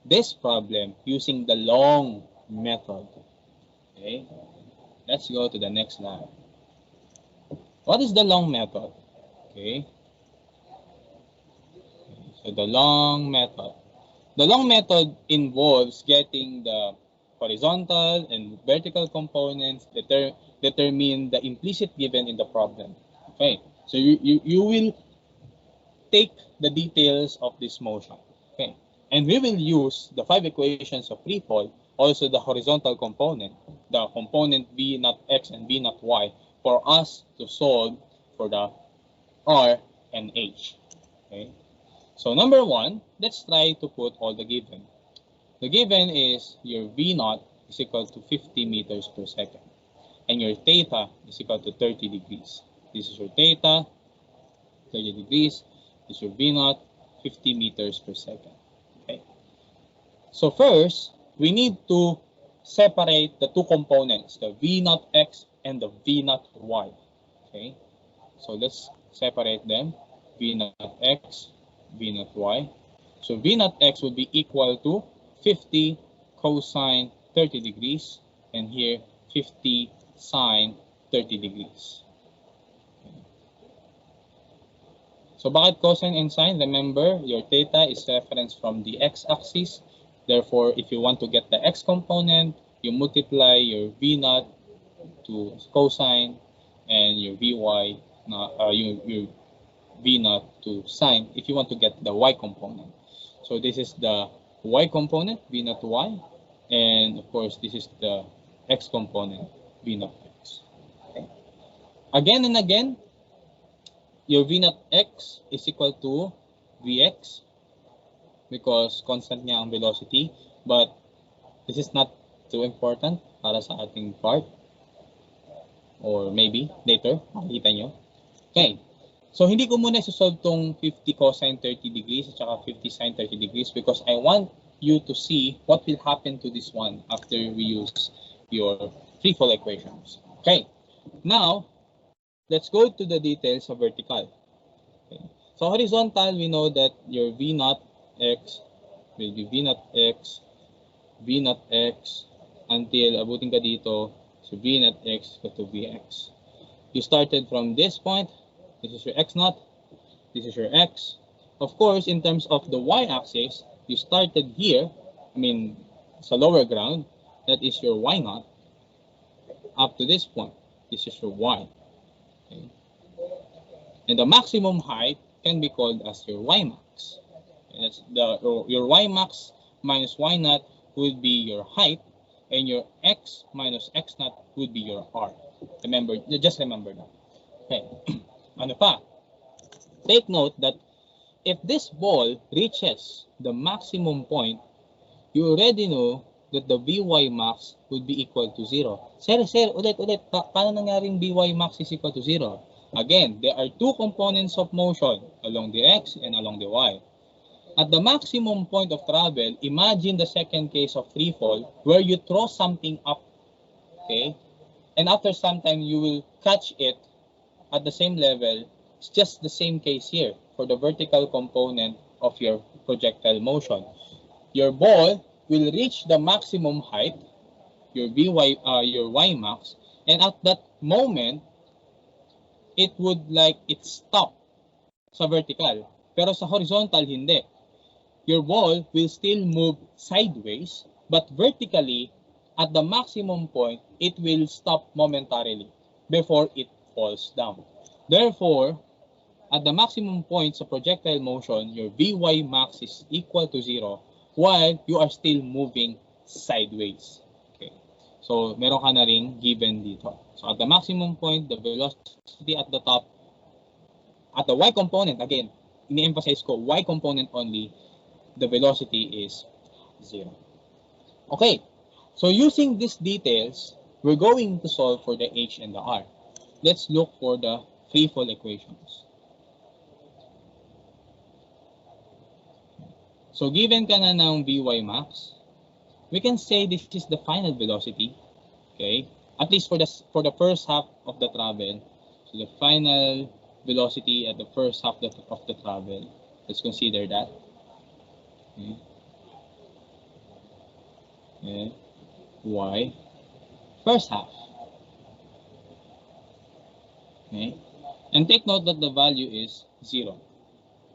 Speaker 1: this problem using the long method. Okay. Let's go to the next slide. What is the long method? Okay. So the long method. The long method involves getting the horizontal and vertical components determine the implicit given in the problem. Okay. So you will take the details of this motion. Okay. And we will use the 5 equations of free fall, also the horizontal component, the component v naught x and v naught y, for us to solve for the r and h. Okay. So number 1, let's try to put all the given. The given is your v naught is equal to 50 meters per second. And your theta is equal to 30 degrees. This is your theta, 30 degrees. This is your v naught, 50 meters per second. Okay. So first, we need to separate the two components, the v naught x and the v naught y. Okay. So let's separate them, v naught x, v naught y. So v naught x would be equal to 50 cosine 30 degrees, and here 50 sine 30 degrees. Okay. So bakit cosine and sine? Remember, your theta is referenced from the x-axis. Therefore, if you want to get the x component, you multiply your v naught to cosine and your vy, your v naught to sine if you want to get the y component. So this is the y component, v naught y, and of course this is the x component, v naught x. Okay. Again and again, your v naught x is equal to vx because constant niya ang velocity, but this is not too important para sa ating part, or maybe later makikita nyo. Okay. So, hindi ko muna isosolve tong 50 cosine 30 degrees at saka 50 sine 30 degrees because I want you to see what will happen to this one after we use your free fall equations. Okay. Now, let's go to the details of vertical. Okay. So, horizontal, we know that your v naught x will be v naught x, v naught x, until abutin ka dito, so v naught x equal to vx. You started from this point. This is your x naught. This is your x. Of course, in terms of the y-axis, you started here. I mean, sa lower ground. That is your y naught. Up to this point, this is your y. Okay. And the maximum height can be called as your y max. Okay. That's your y max minus y naught would be your height, and your x minus x naught would be your r. Remember, just remember that. Okay. Ano pa? Take note that if this ball reaches the maximum point, you already know that the Vy max would be equal to 0. Sir, ulit. Paano nangyaring Vy max is equal to 0? Again, there are two components of motion, along the x and along the y. At the maximum point of travel, imagine the second case of free fall where you throw something up, okay? And after some time, you will catch it at the same level. It's just the same case here for the vertical component of your projectile motion. Your ball will reach the maximum height, your y max, and at that moment, it would it stop sa vertical. Pero sa horizontal, hindi. Your ball will still move sideways, but vertically, at the maximum point, it will stop momentarily before it falls down. Therefore, at the maximum point sa projectile motion, your Vy max is equal to 0 while you are still moving sideways. Okay. So, meron ka na ring given dito. So, at the maximum point, the velocity at the top, at the y component, again, ini-emphasize ko, y component only, the velocity is 0. Okay. So, using these details, we're going to solve for the h and the r. Let's look for the free fall equations. So given ka na ng Vy max, we can say this is the final velocity. Okay, at least for the first half of the travel. So the final velocity at the first half of the travel. Let's consider that. Okay. Okay. Y first half. Okay, and take note that the value is 0.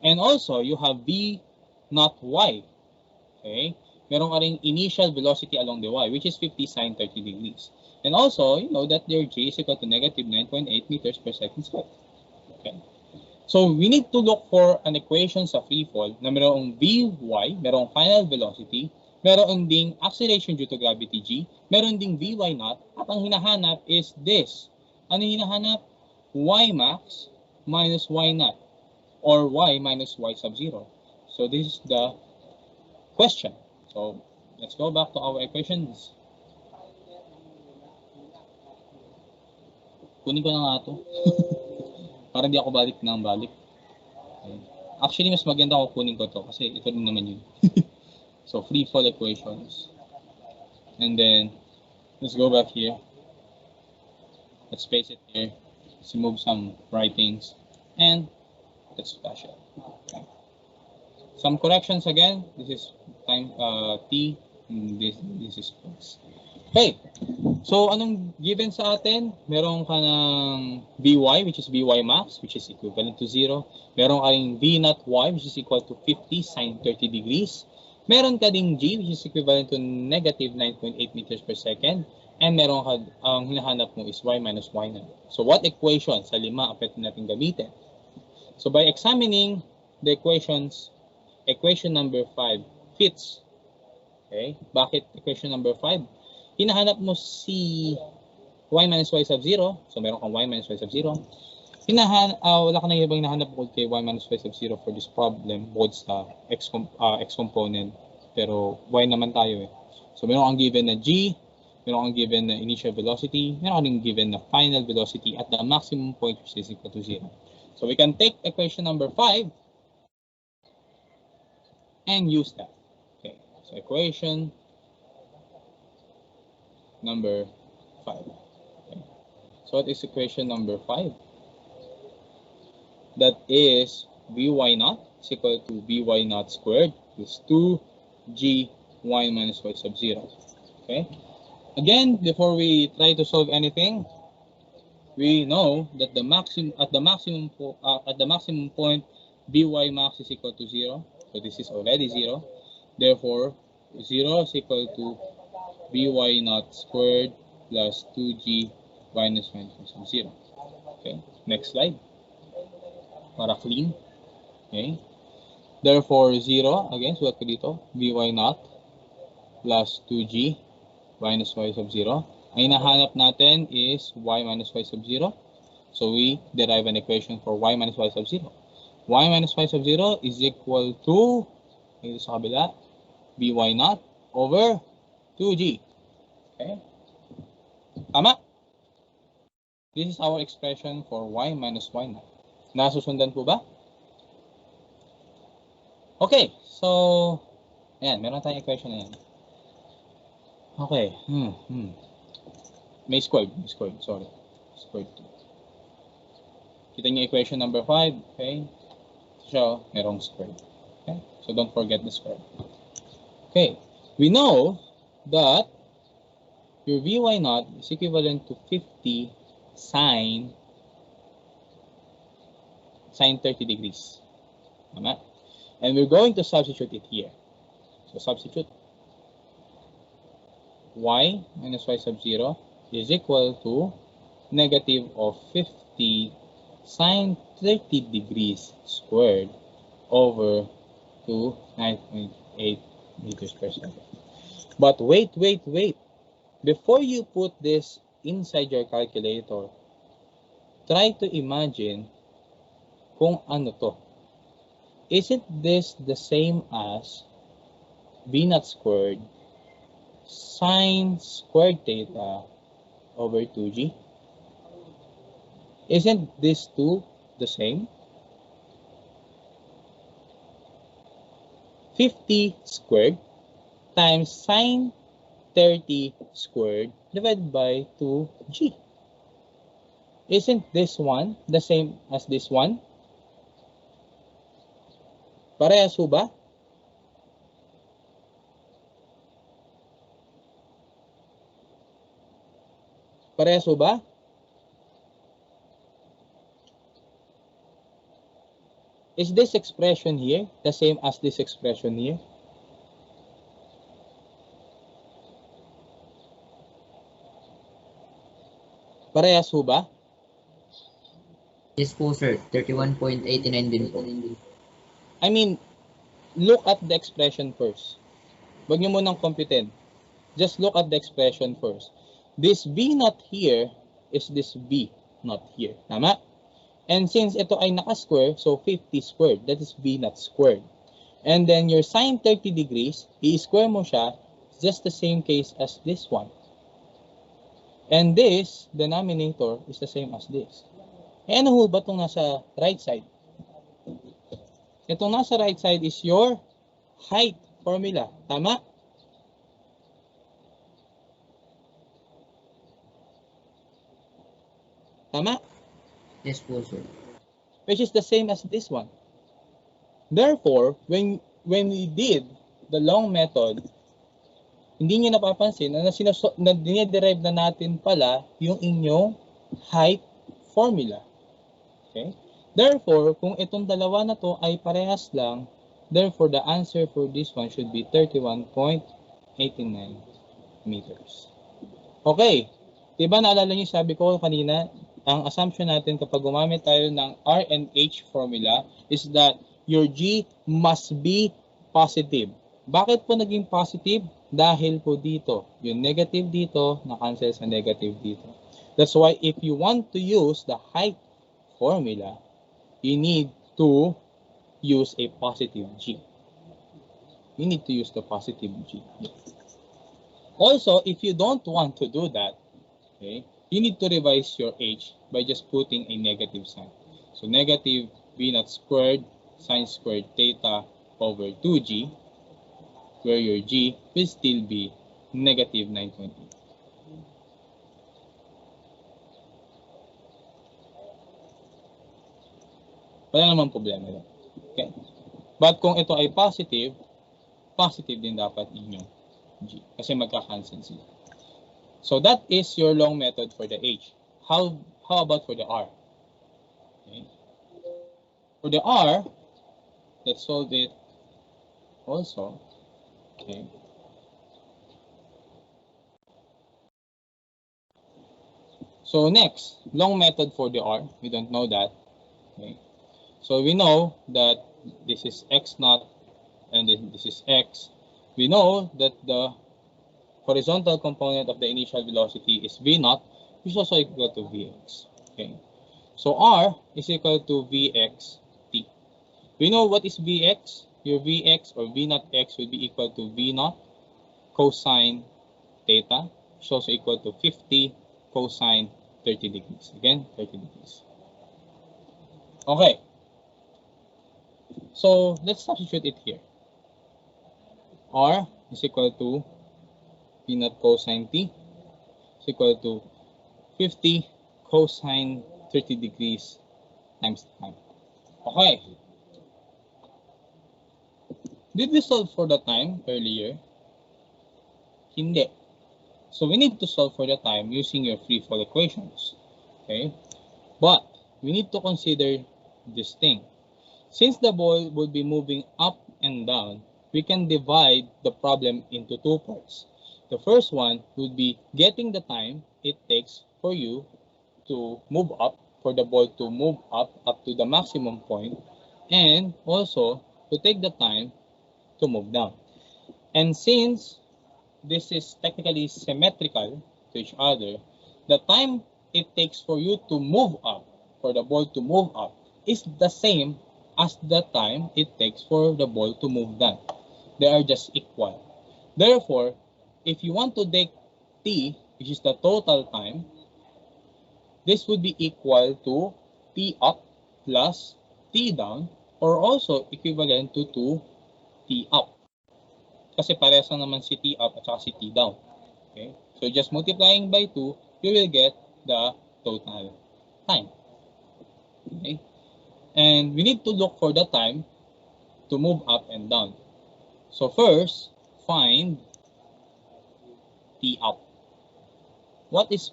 Speaker 1: And also, you have v not y. Okay, meron ka ring initial velocity along the y, which is 50 sine 30 degrees. And also, you know that their j is equal to negative 9.8 meters per second squared. Okay, so we need to look for an equation sa free fall na merong vy, merong final velocity, meron ding acceleration due to gravity g, meron ding vy naught, at ang hinahanap is this. Ano hinahanap? Y max minus y naught, or y minus y sub 0. So this is the question. So let's go back to our equations. Kunin ko na nga ito. Para di ako balik ng balik. Okay. Actually, mas maganda kung kunin ko to kasi ito rin naman yun. So free fall equations. And then, let's go back here. Let's paste it here. Let's remove some writings. And let's flash it. Okay. Some corrections again. This is time t. And this is plus. Okay. So anong given sa atin? Meron ka ng vy, which is vy max, which is equivalent to 0. Meron ka ring v naught y, which is equal to 50 sine 30 degrees. Meron ka ding g, which is equivalent to negative 9.8 meters per second. And meron ka, ang hinahanap mo is y minus y naught. So what equation sa 5 ang pwede natin gamitin? So by examining the equations, equation number 5 fits. Okay? Bakit equation number 5? Hinahanap mo si y minus y sub 0. So meron kang y minus y sub 0. Wala ka na ibang hinahanap ko kay y minus y sub 0 for this problem, both sa x component. Pero y naman tayo eh. So meron kang given na g, meron kang given na initial velocity, meron kang given na final velocity at the maximum point which is equal to 0. So we can take equation number 5 and use that. Okay, so equation number 5. Okay. So what is equation number 5? That is vy naught is equal to vy naught squared is 2g y minus y sub 0. Okay. Again, before we try to solve anything, we know that the maximum at the maximum point vy max is equal to 0. So this is already 0. Therefore, 0 is equal to vy naught squared plus 2g minus y sub 0. Okay, next slide. Para clean. Okay. Therefore, 0, again, sulat ko dito, vy naught plus 2g minus y sub 0. Ang hinahanap natin is y minus y sub 0. So we derive an equation for y minus y sub 0. Y minus y sub 0 is equal to, ito sa kabila, vy naught over 2g. Okay? Tama? This is our expression for y minus y naught. Nasusundan po ba? Okay, so, ayan, meron tayong equation na yan. Okay, may squared, sorry. Squared 2. Kita niyo equation number 5, okay? So, merong squared. Okay? So, don't forget the squared. Okay, we know that your vy naught is equivalent to 50 sine 30 degrees. Tama? And we're going to substitute it here. So, substitute y minus y sub 0 is equal to negative of 50 sine 30 degrees squared over to 9.8 meters per second. But wait. Before you put this inside your calculator, try to imagine kung ano to. Isn't this the same as v naught squared sine squared theta over 2g? Isn't this two the same? 50 squared times sine 30 squared divided by 2g. Isn't this one the same as this one? Parehas ho ba? Parehas ho ba? Is this expression here the same as this expression here? Parehas ho ba?
Speaker 5: Yes po, sir. 31.89 din po.
Speaker 1: I mean, look at the expression first. Huwag niyo munang computin. Just look at the expression first. This b not here is this b not here. Tama? And since ito ay naka-square, so 50 squared. That is b not squared. And then your sine 30 degrees, i-square mo siya, just the same case as this one. And this denominator is the same as this. Eh ano ho ba itong nasa right side? Itong nasa right side is your height formula. Tama? Tama?
Speaker 5: Yes po, sir.
Speaker 1: Which is the same as this one. Therefore, when we did the long method, hindi niyo napapansin na diniderive na natin pala yung inyong height formula. Okay? Therefore, kung itong dalawa na to ay parehas lang, therefore the answer for this one should be 31.89 meters. Okay. Diba naalala niyo sabi ko kanina, ang assumption natin kapag gumamit tayo ng R and H formula is that your G must be positive. Bakit po naging positive? Dahil po dito, yung negative dito, na-cancel sa negative dito. That's why if you want to use the height formula, you need to use a positive G. You need to use the positive G. Also, if you don't want to do that, okay, you need to revise your H by just putting a negative sign. So negative b naught squared sine squared theta over 2g, where your g will still be negative 9.8. Wala namang problema doon. Okay? But kung ito ay positive, positive din dapat inyong g. Kasi magka-cancel sila. So that is your long method for the H. How about for the R? Okay. For the R, let's solve it also. Okay. So next, long method for the R. We don't know that. Okay. So we know that this is x naught and this is x. We know that the horizontal component of the initial velocity is v naught, which is also equal to vx. Okay. So R is equal to vx t. We know what is vx. Your vx or v naught x will be equal to v naught cosine theta, which is also equal to 50 cosine 30 degrees. Again, 30 degrees. Okay. So let's substitute it here. R is equal to v naught cosine t is equal to 50 cosine 30 degrees times time. Okay. Did we solve for the time earlier? Hindi. So we need to solve for the time using your free fall equations. Okay. But we need to consider this thing. Since the ball will be moving up and down, we can divide the problem into two parts. The first one would be getting the time it takes for you to move up, for the ball to move up to the maximum point, and also to take the time to move down. And since this is technically symmetrical to each other, the time it takes for you to move up, for the ball to move up, is the same as the time it takes for the ball to move down. They are just equal. Therefore, if you want to take t, which is the total time, this would be equal to t up plus t down, or also equivalent to 2t up. Kasi parehas lang naman si t up at saka si t down. Okay, so just multiplying by 2, you will get the total time. Okay, and we need to look for the time to move up and down. So first, find T up. What is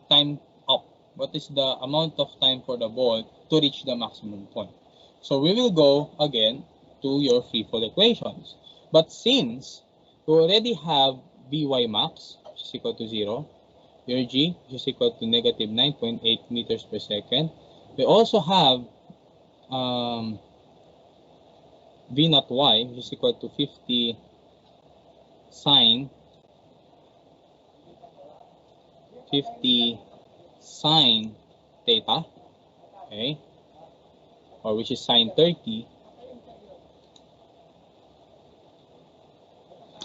Speaker 1: time up? What is the amount of time for the ball to reach the maximum point? So we will go again to your free fall equations. But since we already have Vy max, which is equal to 0, your G, which is equal to negative 9.8 meters per second, we also have V naught Y, which is equal to 50 sine 50 sine theta, okay, or which is sine 30,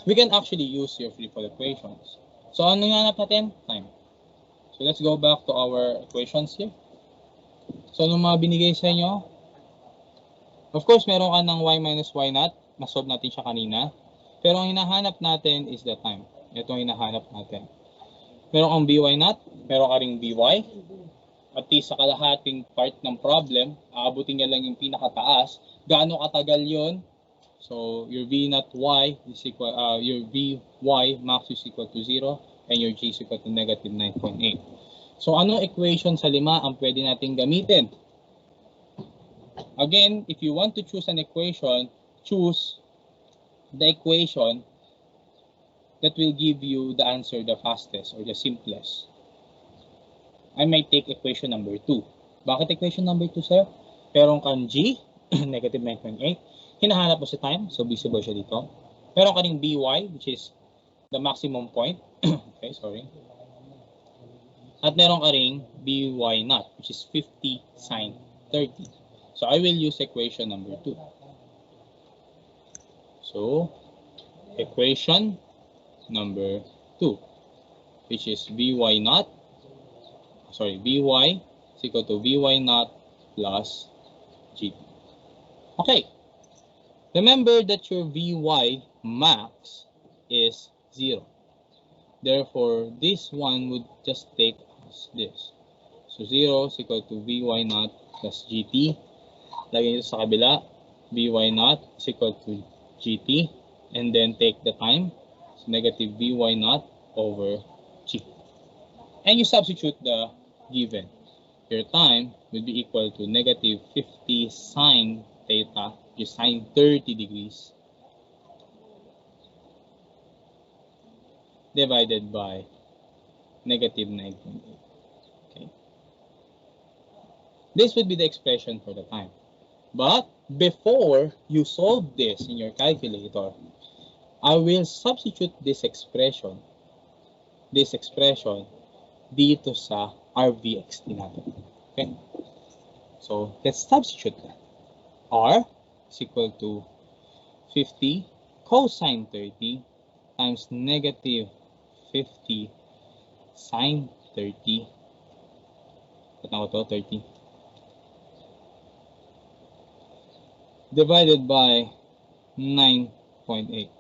Speaker 1: we can actually use your free fall equations. So ano yung hanap natin? Time. So let's go back to our equations here. So ano mga binigay sa inyo? Of course, meron ka ng y minus y naught. Nasolve natin siya kanina. Pero ang hinahanap natin is the time. Ito ang hinahanap natin. Meron kang by naught, meron ka ring by. At least sa kalahating part ng problem, aabutin niya lang yung pinakataas. Gaano katagal yun? So your v naught y is equal, your vy max is equal to 0 and your g is equal to negative 9.8. So ano equation sa 5 ang pwede nating gamitin? Again, if you want to choose an equation, choose the equation that will give you the answer the fastest or the simplest. I might take equation number 2. Bakit equation number 2, sir? Meron kang g, negative 9.8. Hinahanap mo sa time, so visible siya dito. Meron ka ring by, which is the maximum point. Okay, sorry. At meron ka ring by naught, which is 50 sine 30. So I will use equation number 2. So equation number 2, which is by naught, sorry, by is equal to by naught plus gt. Okay. Remember that your Vy max is 0. Therefore, this one would just take as this. So 0 is equal to Vy naught plus Gt. Lagyan nyo sa kabila. Vy naught is equal to Gt. And then take the time. So negative Vy naught over G. And you substitute the given. Your time will be equal to negative 50 sine theta, which is sine 30 degrees, divided by negative 9.8. Okay. This would be the expression for the time. But before you solve this in your calculator, I will substitute this expression dito sa RVXT natin. Okay. So let's substitute that. R is equal to 50 cosine 30 times negative 50 sine 30. Patang ko to, 30. Divided by 9.8.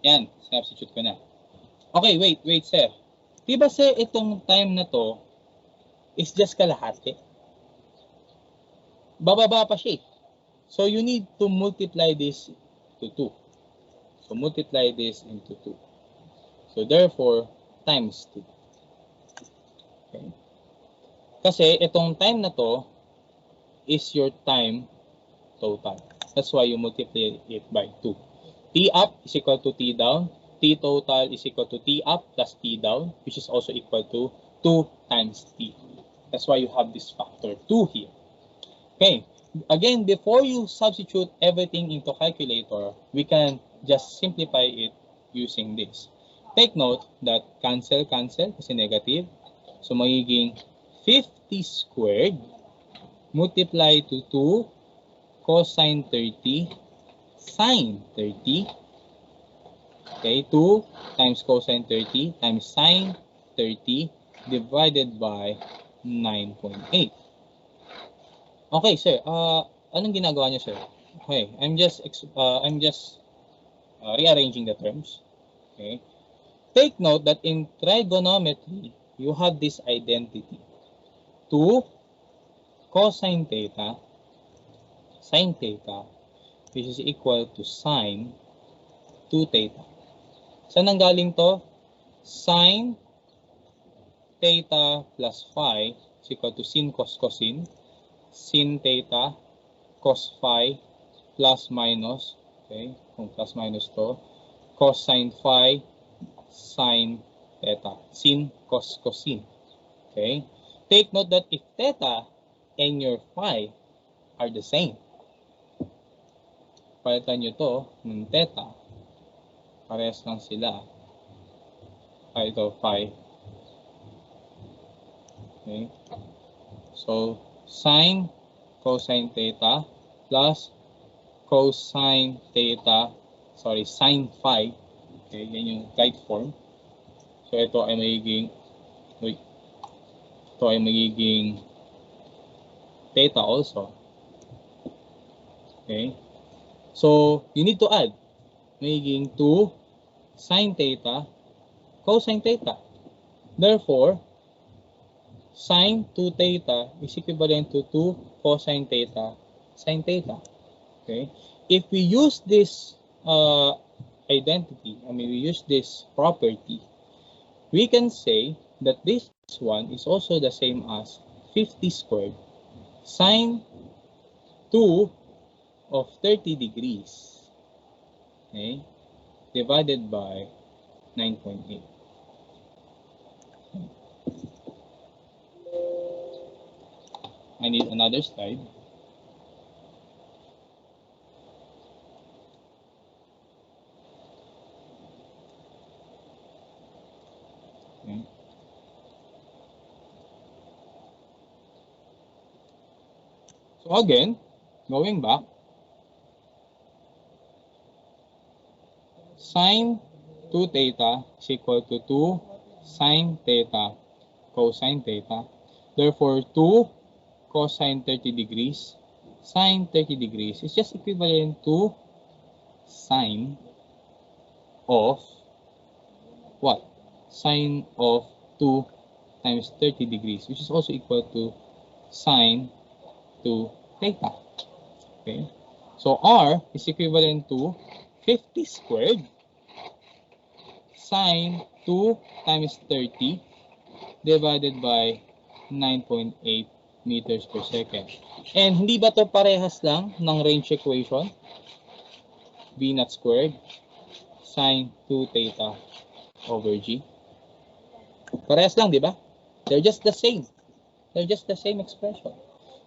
Speaker 1: Yan, substitute ko na. Okay, wait, sir. Diba sir, itong time na to is just kalahati? Bababa pa siya. So you need to multiply this to 2. So multiply this into 2. So therefore, times 2. Okay. Kasi itong time na to is your time total. That's why you multiply it by 2. T up is equal to T down. T total is equal to T up plus T down, which is also equal to 2 times T. That's why you have this factor 2 here. Okay, again, before you substitute everything into calculator, we can just simplify it using this. Take note that cancel kasi negative. So magiging 50 squared multiply to 2 cosine 30 sine 30. Okay, 2 times cosine 30 times sine 30 divided by 9.8. Okay, sir. Anong ginagawa niyo, sir? Okay, I'm just rearranging the terms. Okay. take note that in trigonometry, you have this identity. 2 cosine theta, sine theta, which is equal to sine 2 theta. Saan nanggaling to? Sine theta plus phi is equal to sin cos cosine, sin theta cos phi plus minus, okay, kung plus minus to, cosine phi sine theta, sin cos cosine. Okay? Take note that if theta and your phi are the same, palitan nyo to ng theta, parehas lang sila. Ito, phi. Okay? So, sine cosine theta plus cosine theta, sine phi. Okay, yan yung right form. So, ito ay magiging theta also. Okay. So, you need to add. Magiging 2 sine theta cosine theta. Therefore, sine 2 theta is equivalent to 2 cosine theta sine theta. Okay. If we use this identity, we use this property, we can say that this one is also the same as 50 squared sine 2 of 30 degrees, okay, divided by 9.8. I need another slide. Okay. So again, going back, sine 2 theta is equal to 2 sine theta cosine theta. Therefore, 2 cosine 30 degrees sine 30 degrees is just equivalent to sine of what? Sine of 2 times 30 degrees, which is also equal to sine 2 theta. Okay. So R is equivalent to 50 squared sine 2 times 30 divided by 9.8 meters per second. And hindi ba to parehas lang ng range equation? V naught squared sine 2 theta over G. Parehas lang, di ba? They're just the same. They're just the same expression.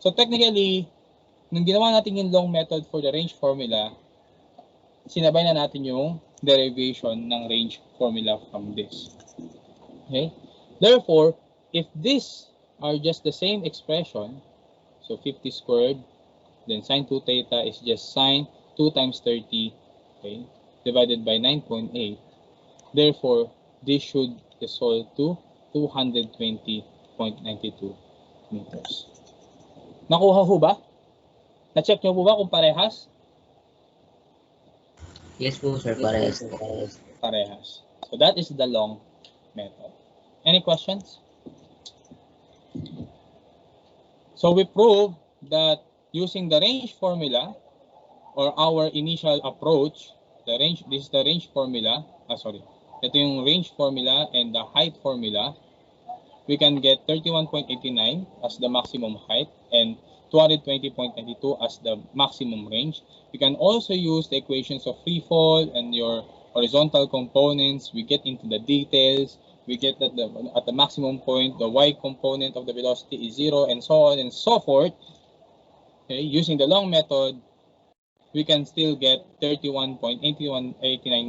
Speaker 1: So technically, nung ginawa natin yung long method for the range formula, sinabay na natin yung derivation ng range formula from this. Okay? Therefore, if these are just the same expression, so 50 squared, then sine 2 theta is just sine 2 times 30, okay, divided by 9.8. Therefore, this should resolve to 220.92 meters. Nakuha ho ba? Na-check nyo po ba kung parehas?
Speaker 5: Yes po, sir. Parehas.
Speaker 1: Parehas. So that is the long method. Any questions? So we proved that using the range formula or our initial approach, this is the range formula, ito yung range formula and the height formula, we can get 31.89 as the maximum height and 220.92 as the maximum range. We can also use the equations of free fall and your horizontal components. We get into the details. We get that at the maximum point, the y component of the velocity is 0, and so on and so forth. Okay, using the long method, we can still get 31.89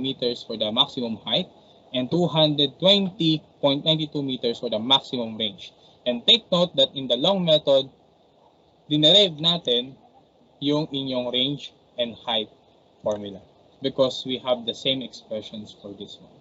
Speaker 1: meters for the maximum height and 220.92 meters for the maximum range. And take note that in the long method, dinerive natin yung inyong range and height formula because we have the same expressions for this one.